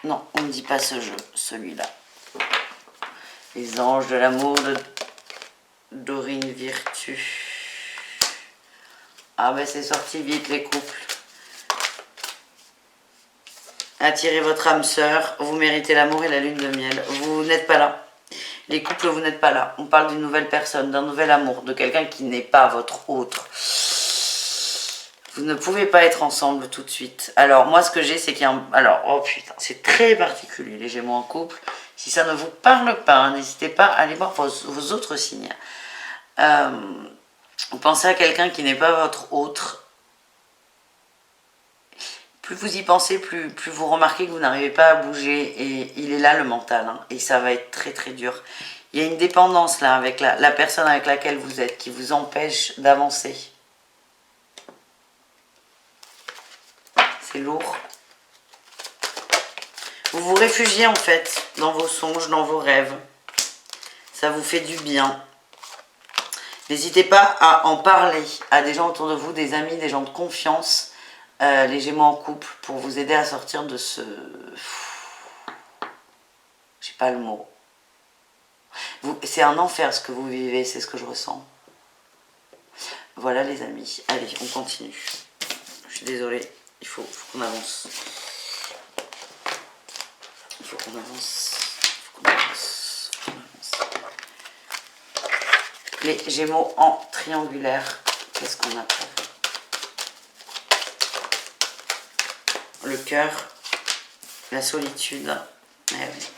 Non, on ne dit pas ce jeu, celui-là. Les anges de l'amour de Dorine Virtue. Ah ben c'est sorti vite les couples. Attirez votre âme sœur, vous méritez l'amour et la lune de miel. Vous n'êtes pas là. Les couples, vous n'êtes pas là. On parle d'une nouvelle personne, d'un nouvel amour, de quelqu'un qui n'est pas votre autre. Vous ne pouvez pas être ensemble tout de suite. Alors, moi, ce que j'ai, c'est qu'il y a un... Alors, oh putain, c'est très particulier, les Gémeaux en couple. Si ça ne vous parle pas, n'hésitez pas à aller voir vos autres signes. Vous pensez à quelqu'un qui n'est pas votre autre. Plus vous y pensez, plus vous remarquez que vous n'arrivez pas à bouger. Et il est là, le mental. Hein, et ça va être très, très dur. Il y a une dépendance, là, avec la personne avec laquelle vous êtes, qui vous empêche d'avancer. C'est lourd. Vous vous réfugiez en fait dans vos songes, dans vos rêves. Ça vous fait du bien. N'hésitez pas à en parler à des gens autour de vous, des amis, des gens de confiance, les Gémeaux en couple, pour vous aider à sortir de ce... J'ai pas le mot. C'est un enfer ce que vous vivez, c'est ce que je ressens. Voilà les amis. Allez, on continue. Je suis désolée, il faut qu'on avance. Il faut qu'on avance. Les Gémeaux en triangulaire, qu'est-ce qu'on a pour vous? Le cœur, la solitude, eh oui.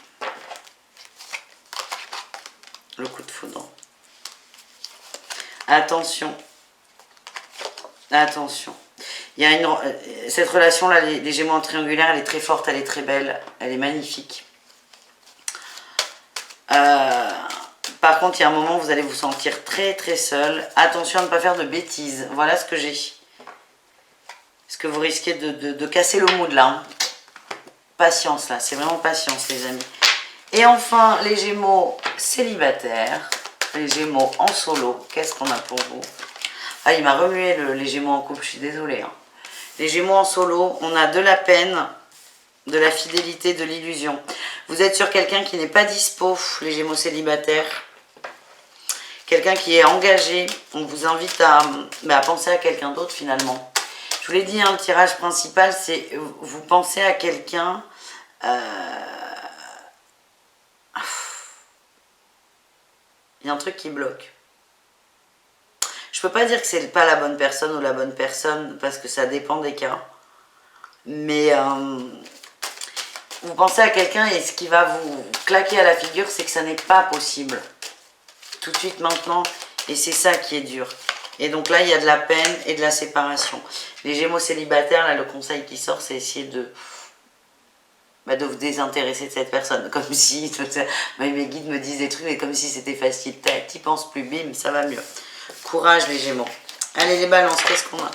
Le coup de foudre. Attention. Attention. Il y a cette relation-là, les Gémeaux en triangulaire, elle est très forte, elle est très belle, elle est magnifique. Par contre, il y a un moment où vous allez vous sentir très très seul. Attention à ne pas faire de bêtises. Voilà ce que j'ai. Parce que vous risquez de casser le mood là. Hein. Patience là, c'est vraiment patience les amis. Et enfin, les Gémeaux célibataires. Les Gémeaux en solo. Qu'est-ce qu'on a pour vous? Ah, il m'a remué les Gémeaux en couple, je suis désolée. Hein. Les Gémeaux en solo, on a de la peine, de la fidélité, de l'illusion. Vous êtes sur quelqu'un qui n'est pas dispo, les Gémeaux célibataires. Quelqu'un qui est engagé. On vous invite à penser à quelqu'un d'autre finalement. Je vous l'ai dit, hein, le tirage principal, c'est vous pensez à quelqu'un... Il y a un truc qui bloque. Je peux pas dire que c'est pas la bonne personne ou la bonne personne, parce que ça dépend des cas. Mais vous pensez à quelqu'un et ce qui va vous claquer à la figure, c'est que ça n'est pas possible. Tout de suite maintenant, et c'est ça qui est dur. Et donc là, il y a de la peine et de la séparation. Les Gémeaux célibataires, là, le conseil qui sort, c'est essayer de vous désintéresser de cette personne. Comme si, mes guides me disent des trucs, mais comme si c'était facile. T'y penses plus, bim, ça va mieux. Courage les Gémeaux. Allez les balances, qu'est-ce qu'on a?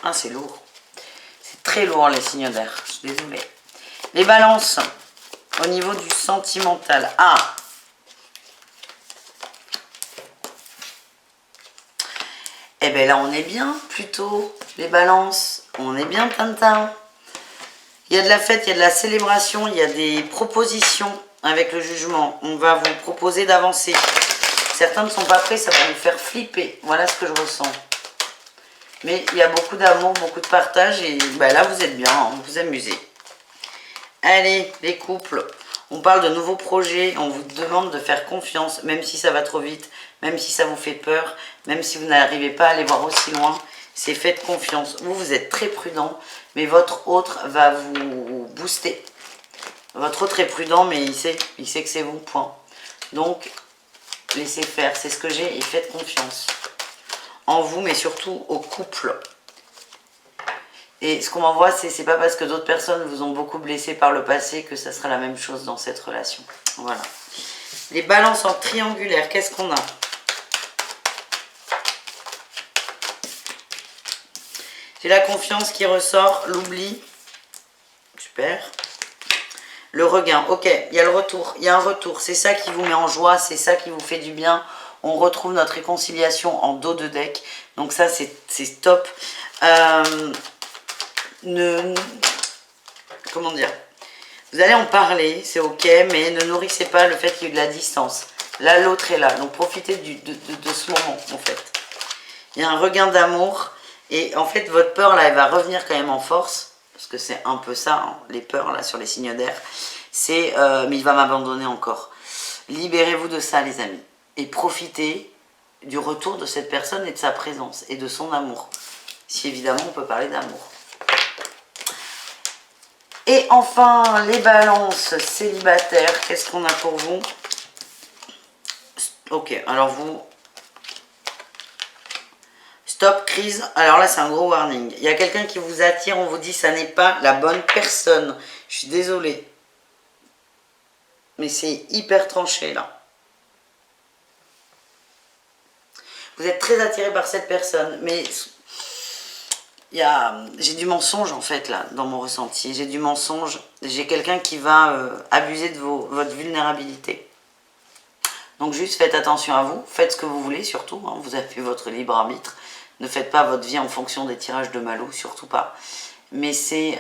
Ah, c'est lourd. C'est très lourd les signes d'air, je suis désolée. Les balances, au niveau du sentimental. Ah! Eh bien là, on est bien, plutôt, les balances. On est bien, Tintin. Il y a de la fête, il y a de la célébration, il y a des propositions avec le jugement. On va vous proposer d'avancer. Certains ne sont pas prêts, ça va vous faire flipper. Voilà ce que je ressens. Mais il y a beaucoup d'amour, beaucoup de partage. Et là, vous êtes bien, hein, vous vous amusez. Allez, les couples. On parle de nouveaux projets. On vous demande de faire confiance, même si ça va trop vite, même si ça vous fait peur, même si vous n'arrivez pas à aller voir aussi loin. C'est faites confiance. Vous êtes très prudent, mais votre autre va vous booster. Votre autre est prudent, mais il sait que c'est vous, point. Donc, laissez faire, c'est ce que j'ai, et faites confiance. En vous, mais surtout au couple. Et ce qu'on m'envoie, c'est pas parce que d'autres personnes vous ont beaucoup blessé par le passé que ça sera la même chose dans cette relation. Voilà. Les balances en triangulaire, qu'est-ce qu'on a? J'ai la confiance qui ressort, l'oubli. Super. Le regain, ok, il y a le retour, il y a un retour. C'est ça qui vous met en joie, c'est ça qui vous fait du bien. On retrouve notre réconciliation en dos de deck. Donc ça, c'est top. Comment dire? Vous allez en parler, c'est ok, mais ne nourrissez pas le fait qu'il y ait de la distance. Là, l'autre est là. Donc profitez de ce moment, en fait. Il y a un regain d'amour. Et en fait, votre peur, là, elle va revenir quand même en force. Parce que c'est un peu ça, hein, les peurs, là, sur les signes d'air. C'est, mais il va m'abandonner encore. Libérez-vous de ça, les amis. Et profitez du retour de cette personne et de sa présence. Et de son amour. Si, évidemment, on peut parler d'amour. Et enfin, les balances célibataires. Qu'est-ce qu'on a pour vous? Ok, alors vous... Stop, crise. Alors là, c'est un gros warning. Il y a quelqu'un qui vous attire, on vous dit ça n'est pas la bonne personne. Je suis désolée. Mais c'est hyper tranché, là. Vous êtes très attiré par cette personne, mais j'ai du mensonge en fait là, dans mon ressenti. J'ai du mensonge. J'ai quelqu'un qui va abuser de votre vulnérabilité. Donc juste faites attention à vous. Faites ce que vous voulez surtout. Hein. Vous avez votre libre arbitre. Ne faites pas votre vie en fonction des tirages de Malou, surtout pas. Mais c'est...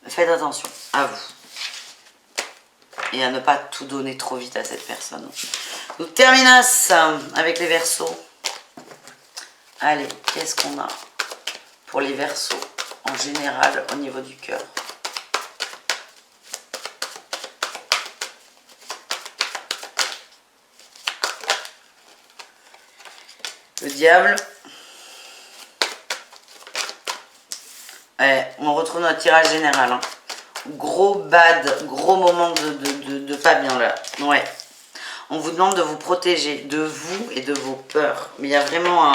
faites attention à vous. Et à ne pas tout donner trop vite à cette personne. Nous terminons avec les Verseaux. Allez, qu'est-ce qu'on a pour les Verseaux en général au niveau du cœur? Le diable. Ouais, on retrouve notre tirage général. Hein. Gros bad, gros moment de pas bien là. Ouais. On vous demande de vous protéger de vous et de vos peurs. Mais il y a vraiment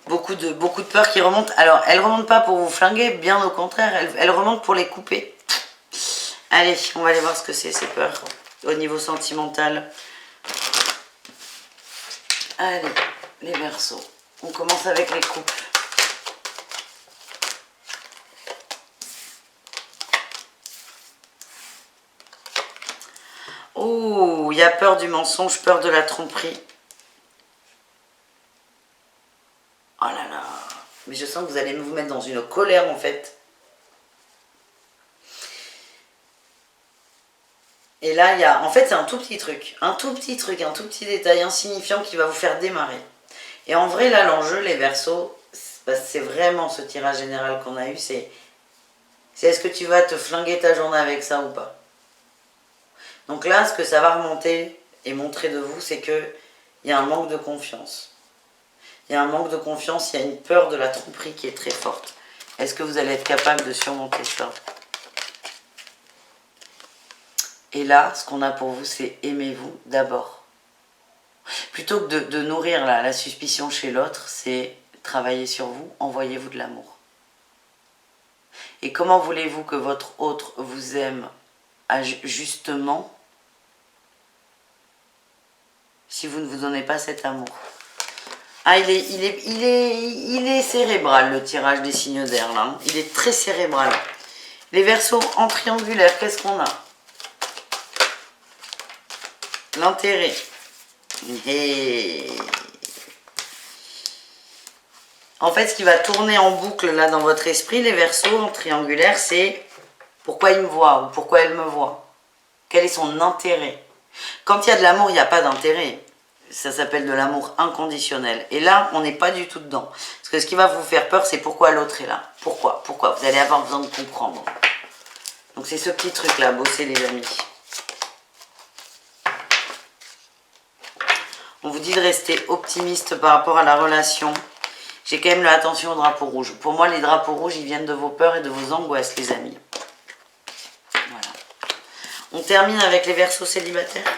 beaucoup de peurs qui remontent. Alors, elles ne remontent pas pour vous flinguer, bien au contraire. Elles remontent pour les couper. Allez, on va aller voir ce que c'est ces peurs au niveau sentimental. Allez, les Verseaux. On commence avec les couples. Oh, il y a peur du mensonge, peur de la tromperie. Oh là là. Mais je sens que vous allez vous mettre dans une colère en fait. Et là, il y a... En fait, c'est un tout petit truc. Un tout petit détail insignifiant qui va vous faire démarrer. Et en vrai, là, l'enjeu, les Verseaux, c'est vraiment ce tirage général qu'on a eu. C'est est-ce que tu vas te flinguer ta journée avec ça ou pas? Donc là, ce que ça va remonter et montrer de vous, c'est qu'il y a un manque de confiance. Il y a un manque de confiance, il y a une peur de la tromperie qui est très forte. Est-ce que vous allez être capable de surmonter ça? Et là, ce qu'on a pour vous, c'est aimez-vous d'abord. Plutôt que de nourrir la suspicion chez l'autre, c'est travailler sur vous, envoyez-vous de l'amour. Et comment voulez-vous que votre autre vous aime justement si vous ne vous donnez pas cet amour? Ah, il est cérébral le tirage des signes d'air là. Hein. Il est très cérébral. Les Verseaux en triangulaire, qu'est-ce qu'on a? L'intérêt. Et... En fait, ce qui va tourner en boucle là dans votre esprit, les Verseaux en triangulaire, c'est pourquoi il me voit ou pourquoi elle me voit. Quel est son intérêt? Quand il y a de l'amour, il n'y a pas d'intérêt. Ça s'appelle de l'amour inconditionnel. Et là, on n'est pas du tout dedans. Parce que ce qui va vous faire peur, c'est pourquoi l'autre est là. Pourquoi? Vous allez avoir besoin de comprendre. Donc c'est ce petit truc-là, bosser les amis. On vous dit de rester optimiste par rapport à la relation. J'ai quand même l'attention au drapeau rouge. Pour moi, les drapeaux rouges, ils viennent de vos peurs et de vos angoisses, les amis. Voilà. On termine avec les Verseaux célibataires.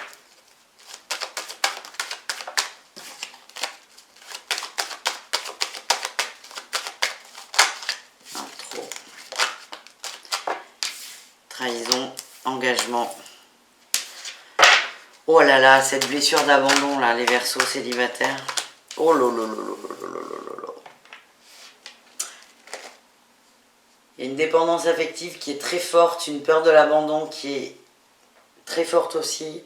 Trahison, engagement. Oh là là, cette blessure d'abandon là, les Verseaux célibataires. Oh là là là là là là là. Il y a une dépendance affective qui est très forte, une peur de l'abandon qui est très forte aussi.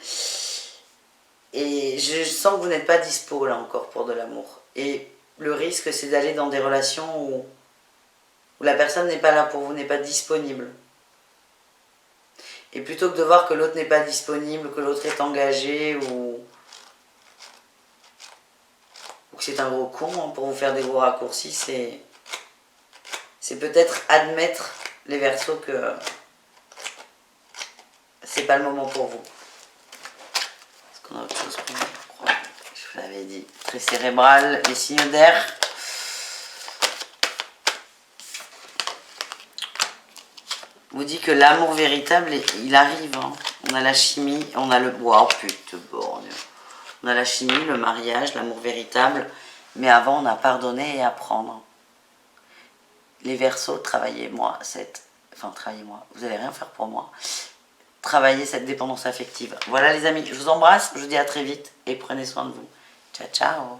Et je sens que vous n'êtes pas dispo là encore pour de l'amour. Et le risque, c'est d'aller dans des relations où la personne n'est pas là pour vous, n'est pas disponible. Et plutôt que de voir que l'autre n'est pas disponible, que l'autre est engagé ou que c'est un gros con hein, pour vous faire des gros raccourcis, c'est peut-être admettre les Verseaux que c'est pas le moment pour vous. Est-ce qu'on a autre chose pour vous? Je vous l'avais dit, très cérébral, les signes d'air. Vous dit que l'amour véritable, il arrive. Hein. On a la chimie, on a le... Wow, putain, bon, on a la chimie, le mariage, l'amour véritable. Mais avant, on a pardonné et apprendre. Les Verseaux, travaillez-moi cette... Enfin, travaillez-moi. Vous n'allez rien faire pour moi. Travaillez cette dépendance affective. Voilà les amis, je vous embrasse. Je vous dis à très vite et prenez soin de vous. Ciao, ciao.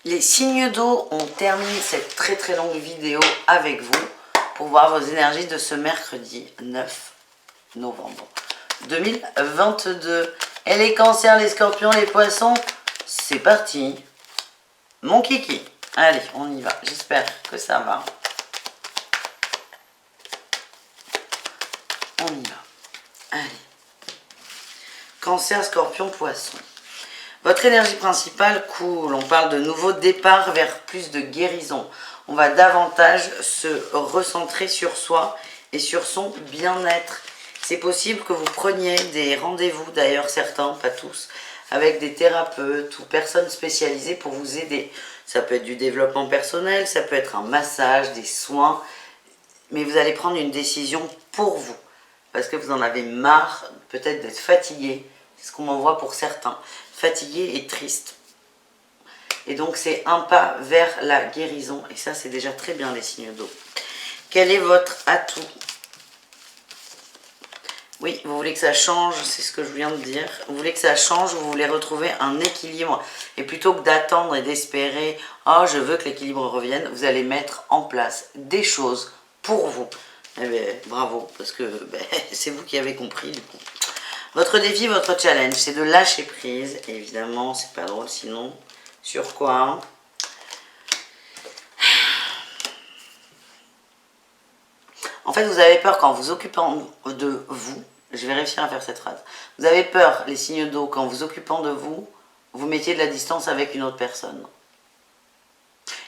Les signes d'eau, on termine cette très très longue vidéo avec vous pour voir vos énergies de ce mercredi 9 novembre 2022. Et les cancers, les scorpions, les poissons, c'est parti. Mon kiki. Allez, on y va. J'espère que ça va. On y va. Allez. Cancer, scorpion, poisson. Votre énergie principale coule. On parle de nouveau départ vers plus de guérison. On va davantage se recentrer sur soi et sur son bien-être. C'est possible que vous preniez des rendez-vous, d'ailleurs certains, pas tous, avec des thérapeutes ou personnes spécialisées pour vous aider. Ça peut être du développement personnel, ça peut être un massage, des soins, mais vous allez prendre une décision pour vous. Parce que vous en avez marre peut-être d'être fatigué. C'est ce qu'on m'envoie pour certains. Fatigué et triste. Et donc c'est un pas vers la guérison. Et ça c'est déjà très bien les signes d'eau. Quel est votre atout? Oui, vous voulez que ça change, c'est ce que je viens de dire. Vous voulez que ça change, vous voulez retrouver un équilibre. Et plutôt que d'attendre et d'espérer, oh je veux que l'équilibre revienne, vous allez mettre en place des choses pour vous. Eh bien, bravo, parce que c'est vous qui avez compris du coup. Votre défi, votre challenge, c'est de lâcher prise. Évidemment, c'est pas drôle sinon. Sur quoi? En fait, vous avez peur quand vous occupant de vous. Je vais réussir à faire cette phrase. Vous avez peur, les signes d'eau, quand vous occupant de vous, vous mettiez de la distance avec une autre personne.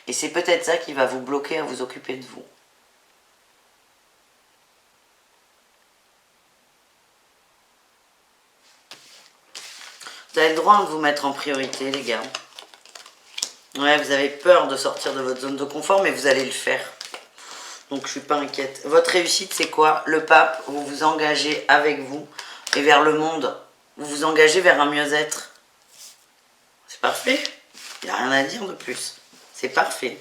Et c'est peut-être ça qui va vous bloquer à vous occuper de vous. Vous avez le droit de vous mettre en priorité, les gars. Ouais, vous avez peur de sortir de votre zone de confort, mais vous allez le faire. Donc, je ne suis pas inquiète. Votre réussite, c'est quoi? Le pape, vous vous engagez avec vous et vers le monde. Vous vous engagez vers un mieux-être. C'est parfait. Il n'y a rien à dire de plus. C'est parfait.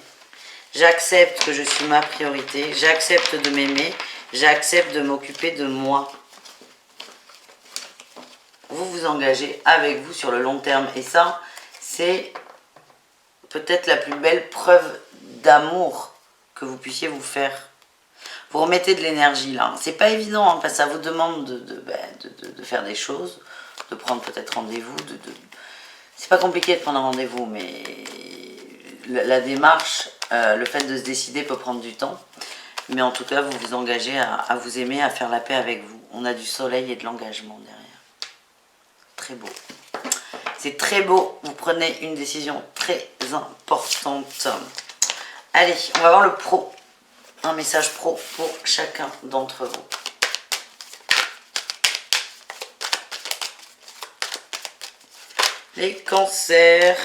J'accepte que je suis ma priorité. J'accepte de m'aimer. J'accepte de m'occuper de moi. Vous vous engagez avec vous sur le long terme. Et ça, c'est peut-être la plus belle preuve d'amour que vous puissiez vous faire. Vous remettez de l'énergie là. C'est pas évident, hein, parce que ça vous demande de faire des choses, de prendre peut-être rendez-vous. C'est pas compliqué de prendre un rendez-vous, mais la démarche, le fait de se décider peut prendre du temps. Mais en tout cas, vous vous engagez à vous aimer, à faire la paix avec vous. On a du soleil et de l'engagement derrière. Très beau. C'est très beau. Vous prenez une décision très importante. Allez, on va voir le pro. Un message pro pour chacun d'entre vous. Les cancers.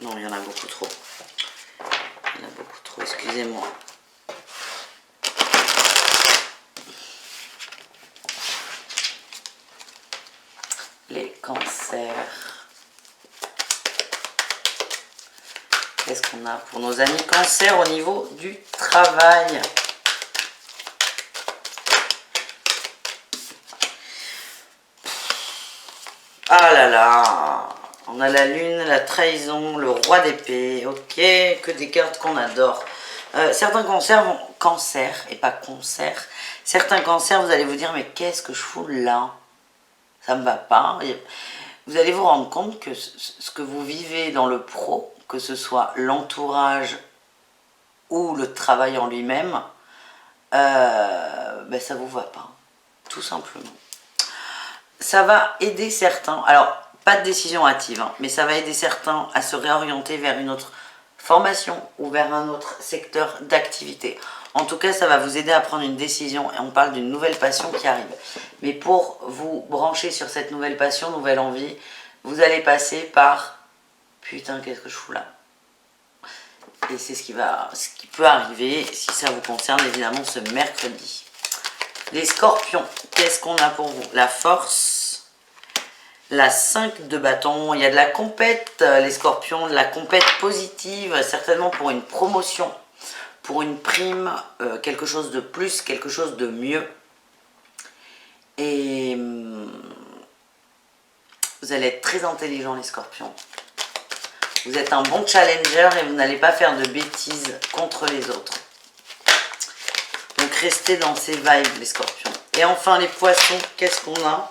Non, il y en a beaucoup trop. Il y en a beaucoup trop, excusez-moi. Les cancers. Qu'est-ce qu'on a pour nos amis cancer au niveau du travail? Ah là là, on a la lune, la trahison, le roi d'épée, ok, que des cartes qu'on adore. Certains cancers vont... Cancer et pas concert. Certains cancers, vous allez vous dire, mais qu'est-ce que je fous là? Ça me va pas. Vous allez vous rendre compte que ce que vous vivez dans le pro, que ce soit l'entourage ou le travail en lui-même, ça vous va pas, tout simplement. Ça va aider certains, alors pas de décision hâtive, hein, mais ça va aider certains à se réorienter vers une autre formation ou vers un autre secteur d'activité. En tout cas, ça va vous aider à prendre une décision et on parle d'une nouvelle passion qui arrive. Mais pour vous brancher sur cette nouvelle passion, nouvelle envie, vous allez passer par « Putain, qu'est-ce que je fous là ?» Et c'est ce qui peut arriver si ça vous concerne évidemment ce mercredi. Les scorpions, qu'est-ce qu'on a pour vous? La force, la 5 de bâton, il y a de la compète, les scorpions, de la compète positive, certainement pour une promotion, pour une prime, quelque chose de plus, quelque chose de mieux. Et vous allez être très intelligents les scorpions. Vous êtes un bon challenger et vous n'allez pas faire de bêtises contre les autres. Donc restez dans ces vibes les scorpions. Et enfin les poissons, qu'est-ce qu'on a?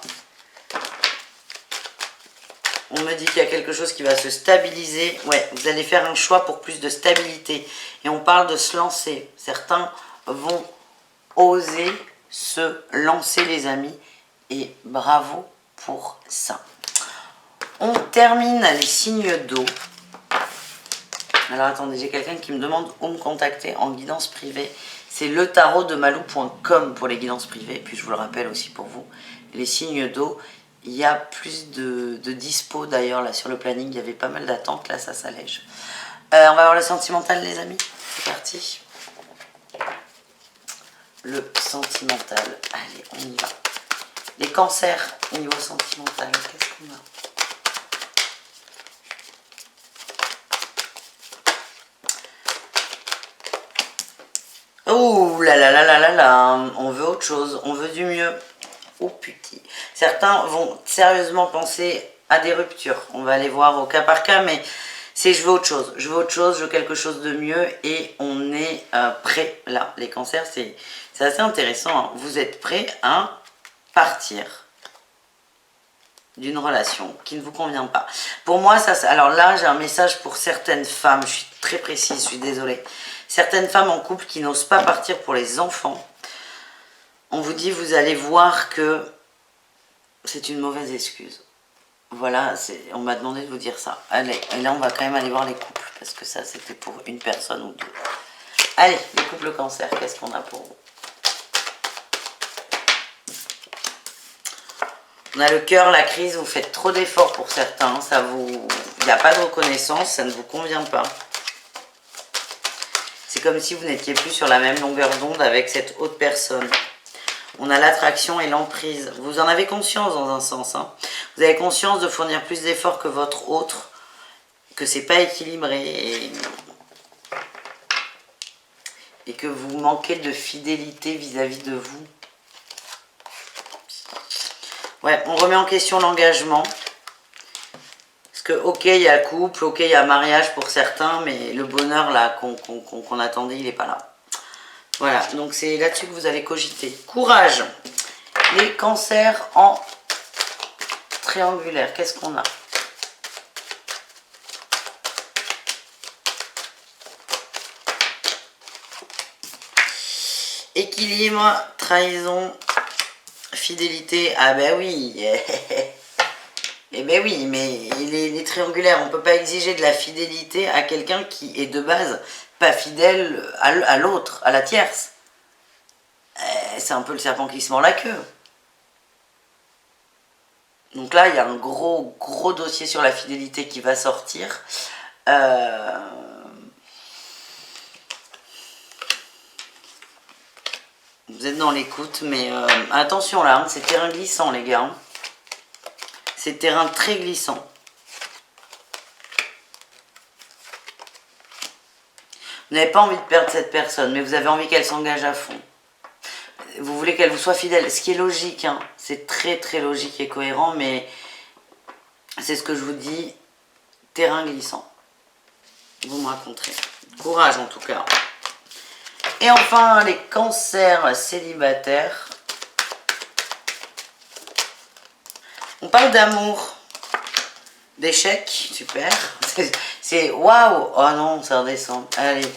On me dit qu'il y a quelque chose qui va se stabiliser. Ouais, vous allez faire un choix pour plus de stabilité. Et on parle de se lancer. Certains vont oser se lancer les amis. Et bravo pour ça. On termine les signes d'eau. Alors attendez, j'ai quelqu'un qui me demande où me contacter en guidance privée. C'est letarotdemalou.com pour les guidances privées. Puis je vous le rappelle aussi pour vous, les signes d'eau. Il y a plus de dispo d'ailleurs là sur le planning. Il y avait pas mal d'attentes. Là, ça s'allège. On va voir le sentimental les amis. C'est parti. Le sentimental. Allez, on y va. Les cancers au niveau sentimental. Qu'est-ce qu'on a? Oh là là là là là là, on veut autre chose, on veut du mieux. Oh putain. Certains vont sérieusement penser à des ruptures. On va aller voir au cas par cas, mais c'est je veux autre chose. Je veux autre chose, je veux quelque chose de mieux et on est prêt là. Les cancers, c'est assez intéressant. Hein. Vous êtes prêt à partir d'une relation qui ne vous convient pas. Pour moi, ça, alors là, j'ai un message pour certaines femmes. Je suis très précise, je suis désolée. Certaines femmes en couple qui n'osent pas partir pour les enfants. On vous dit, vous allez voir que c'est une mauvaise excuse. Voilà, on m'a demandé de vous dire ça. Allez, et là, on va quand même aller voir les couples. Parce que ça, c'était pour une personne ou deux. Allez, les couples cancer, qu'est-ce qu'on a pour vous? On a le cœur, la crise, vous faites trop d'efforts pour certains. Il n'y a pas de reconnaissance, ça ne vous convient pas. C'est comme si vous n'étiez plus sur la même longueur d'onde avec cette autre personne. On a l'attraction et l'emprise. Vous en avez conscience dans un sens. Hein. Vous avez conscience de fournir plus d'efforts que votre autre, que c'est pas équilibré et que vous manquez de fidélité vis-à-vis de vous. Ouais, on remet en question l'engagement. Parce que, ok, il y a couple, ok, il y a mariage pour certains, mais le bonheur là qu'on attendait, il n'est pas là. Voilà, donc c'est là-dessus que vous allez cogiter. Courage. Les cancers en triangulaire, qu'est-ce qu'on a? Équilibre, trahison, fidélité. Ah ben oui. Eh ben oui, mais les triangulaires, on ne peut pas exiger de la fidélité à quelqu'un qui est de base pas fidèle à l'autre, à la tierce. C'est un peu le serpent qui se mord la queue. Donc là, il y a un gros dossier sur la fidélité qui va sortir. Vous êtes dans l'écoute, mais attention là, hein, c'est terrain glissant les gars. Hein. C'est terrain très glissant. Vous n'avez pas envie de perdre cette personne, mais vous avez envie qu'elle s'engage à fond. Vous voulez qu'elle vous soit fidèle, ce qui est logique, hein. C'est très logique et cohérent, mais c'est ce que je vous dis, terrain glissant. Vous me raconterez. Courage en tout cas. Et enfin, les cancers célibataires. On parle d'amour, d'échec, super. C'est waouh. Oh non, ça redescend. Allez.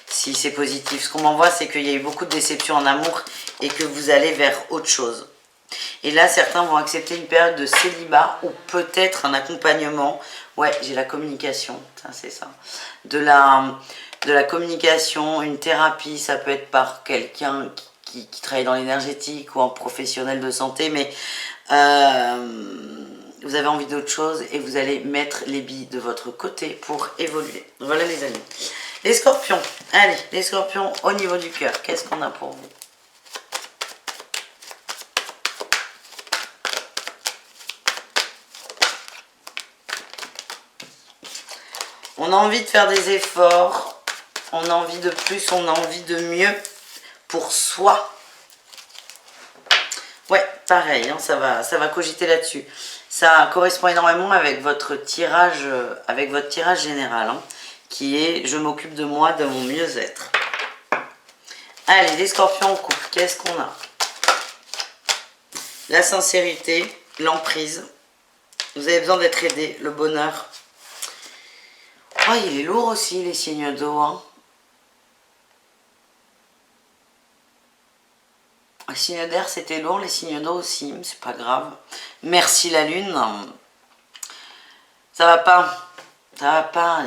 Si c'est positif. Ce qu'on m'envoie, c'est qu'il y a eu beaucoup de déceptions en amour et que vous allez vers autre chose. Et là, certains vont accepter une période de célibat ou peut-être un accompagnement. Ouais, j'ai la communication, ça c'est ça. De la communication, une thérapie, ça peut être par quelqu'un qui travaille dans l'énergétique ou en professionnel de santé, mais vous avez envie d'autre chose et vous allez mettre les billes de votre côté pour évoluer. Voilà les amis. Les scorpions, allez, les scorpions au niveau du cœur, qu'est-ce qu'on a pour vous? On a envie de faire des efforts, on a envie de plus, on a envie de mieux pour soi. Ouais, pareil, hein, ça va cogiter là-dessus. ça correspond énormément avec votre tirage général, hein, qui est « Je m'occupe de moi, de mon mieux-être ». Allez, les scorpions en couple, qu'est-ce qu'on a? La sincérité, l'emprise. Vous avez besoin d'être aidé, le bonheur. Oh, il est lourd aussi, les signes d'eau. Hein. Les signes d'air, c'était lourd, les signes d'eau aussi, c'est pas grave. Merci la lune. Ça va pas. Ça va pas.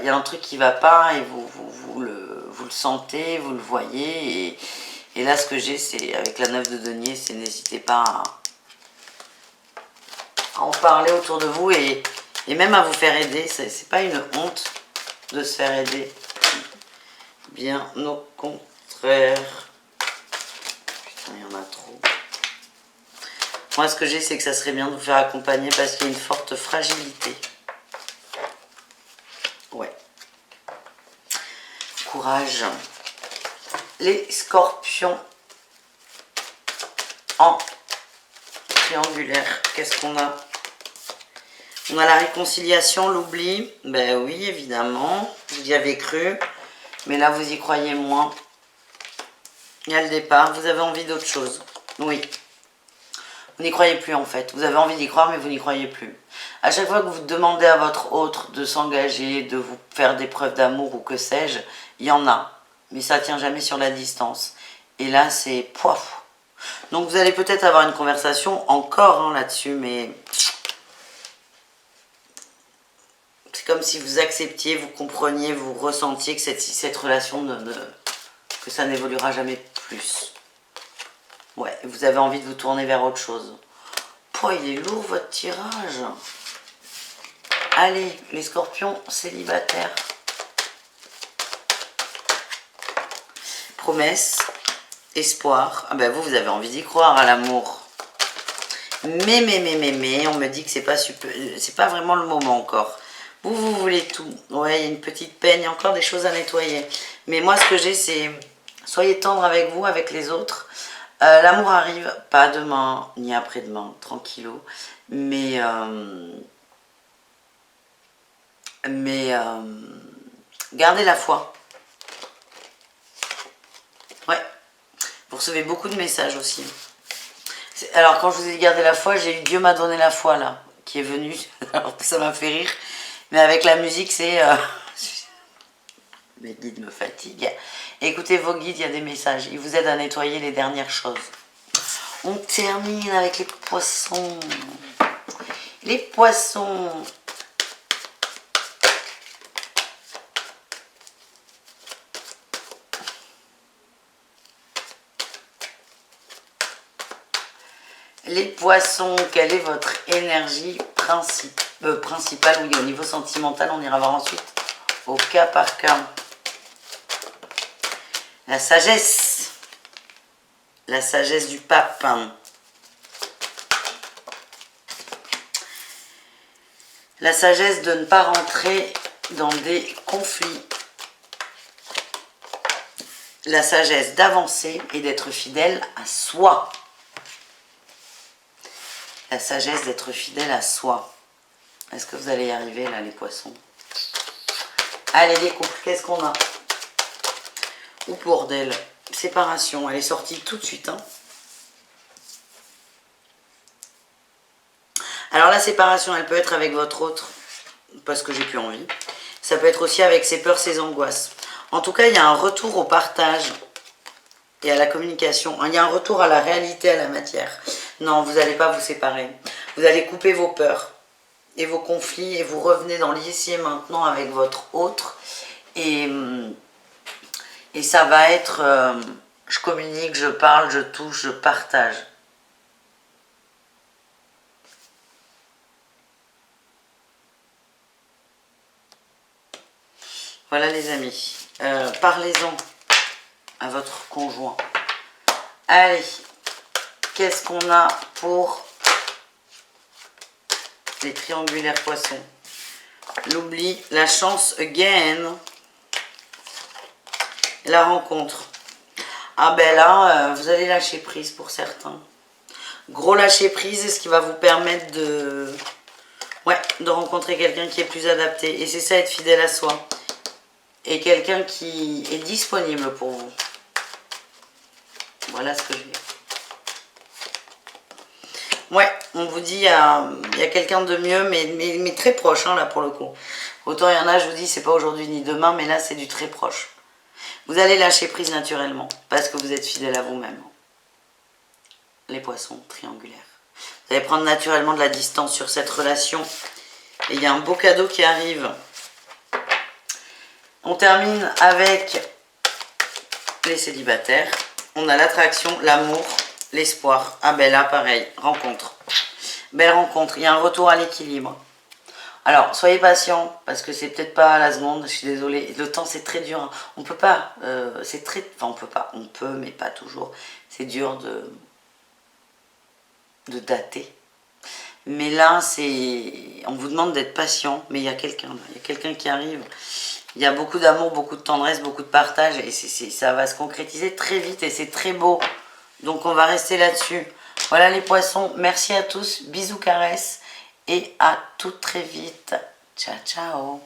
Il y a un truc qui va pas et vous le sentez, vous le voyez. Et là, ce que j'ai, c'est avec la 9 de denier, c'est n'hésitez pas à en parler autour de vous et même à vous faire aider. C'est pas une honte de se faire aider. Bien au contraire. Putain, il y en a trop. Moi, ce que j'ai, c'est que ça serait bien de vous faire accompagner parce qu'il y a une forte fragilité. Ouais. Courage. Les scorpions en triangulaire. Qu'est-ce qu'on a? On a la réconciliation, l'oubli. Ben oui, évidemment. Vous y avez cru. Mais là, vous y croyez moins. Il y a le départ. Vous avez envie d'autre chose. Oui. Vous n'y croyez plus en fait. Vous avez envie d'y croire, mais vous n'y croyez plus. À chaque fois que vous demandez à votre autre de s'engager, de vous faire des preuves d'amour ou que sais-je, il y en a. Mais ça ne tient jamais sur la distance. Et là, c'est poif. Donc vous allez peut-être avoir une conversation encore hein, là-dessus, mais c'est comme si vous acceptiez, vous compreniez, vous ressentiez que cette relation, que ça n'évoluera jamais plus. Ouais, vous avez envie de vous tourner vers autre chose. Oh, il est lourd votre tirage. Allez, les scorpions célibataires. Promesse, espoir. Ah ben vous avez envie d'y croire à l'amour. Mais, on me dit que c'est pas vraiment le moment encore. Vous voulez tout. Ouais, il y a une petite peine, il y a encore des choses à nettoyer. Mais moi, ce que j'ai, c'est soyez tendre avec vous, avec les autres. L'amour arrive, pas demain, ni après-demain, tranquillou. Mais gardez la foi. Ouais. Vous recevez beaucoup de messages aussi. Alors, quand je vous ai dit garder la foi, j'ai eu Dieu m'a donné la foi, là, qui est venu. Alors, ça m'a fait rire. Mais avec la musique, c'est... Mes guides me fatiguent. Écoutez vos guides, il y a des messages. Ils vous aident à nettoyer les dernières choses. On termine avec les poissons. Les poissons. Les poissons, quelle est votre énergie principale? Oui, au niveau sentimental, on ira voir ensuite au cas par cas. La sagesse. La sagesse du pape. La sagesse de ne pas rentrer dans des conflits. La sagesse d'avancer et d'être fidèle à soi. La sagesse d'être fidèle à soi. Est-ce que vous allez y arriver là, les poissons? Allez, les couples, qu'est-ce qu'on a? Ou bordel. Séparation, elle est sortie tout de suite. Hein. Alors la séparation, elle peut être avec votre autre, parce que j'ai plus envie. Ça peut être aussi avec ses peurs, ses angoisses. En tout cas, il y a un retour au partage et à la communication. Il y a un retour à la réalité, à la matière. Non, vous n'allez pas vous séparer. Vous allez couper vos peurs et vos conflits et vous revenez dans l'ici et maintenant avec votre autre. Et ça va être, je communique, je parle, je touche, je partage. Voilà les amis, parlez-en à votre conjoint. Allez, qu'est-ce qu'on a pour les triangulaires poissons? L'oubli, la chance again. La rencontre. Ah ben là, vous allez lâcher prise pour certains. Gros lâcher prise, ce qui va vous permettre de... Ouais, de rencontrer quelqu'un qui est plus adapté. Et c'est ça, être fidèle à soi. Et quelqu'un qui est disponible pour vous. Voilà ce que je dis. Ouais, on vous dit, il y a quelqu'un de mieux, mais très proche, hein, là, pour le coup. Autant il y en a, je vous dis, c'est pas aujourd'hui ni demain, mais là, c'est du très proche. Vous allez lâcher prise naturellement, parce que vous êtes fidèle à vous-même. Les poissons triangulaires. Vous allez prendre naturellement de la distance sur cette relation. Et il y a un beau cadeau qui arrive. On termine avec les célibataires. On a l'attraction, l'amour, l'espoir. Ah ben là, pareil, rencontre. Belle rencontre. Il y a un retour à l'équilibre. Alors, soyez patient, parce que c'est peut-être pas à la seconde, je suis désolée. Le temps, c'est très dur. Hein. On peut pas, c'est très... Enfin, on peut pas. On peut, mais pas toujours. C'est dur de dater. Mais là, c'est... On vous demande d'être patient, mais il y a quelqu'un. Il y a quelqu'un qui arrive. Il y a beaucoup d'amour, beaucoup de tendresse, beaucoup de partage. Et ça va se concrétiser très vite et c'est très beau. Donc, on va rester là-dessus. Voilà les poissons. Merci à tous. Bisous, caresses. Et à tout très vite. Ciao, ciao.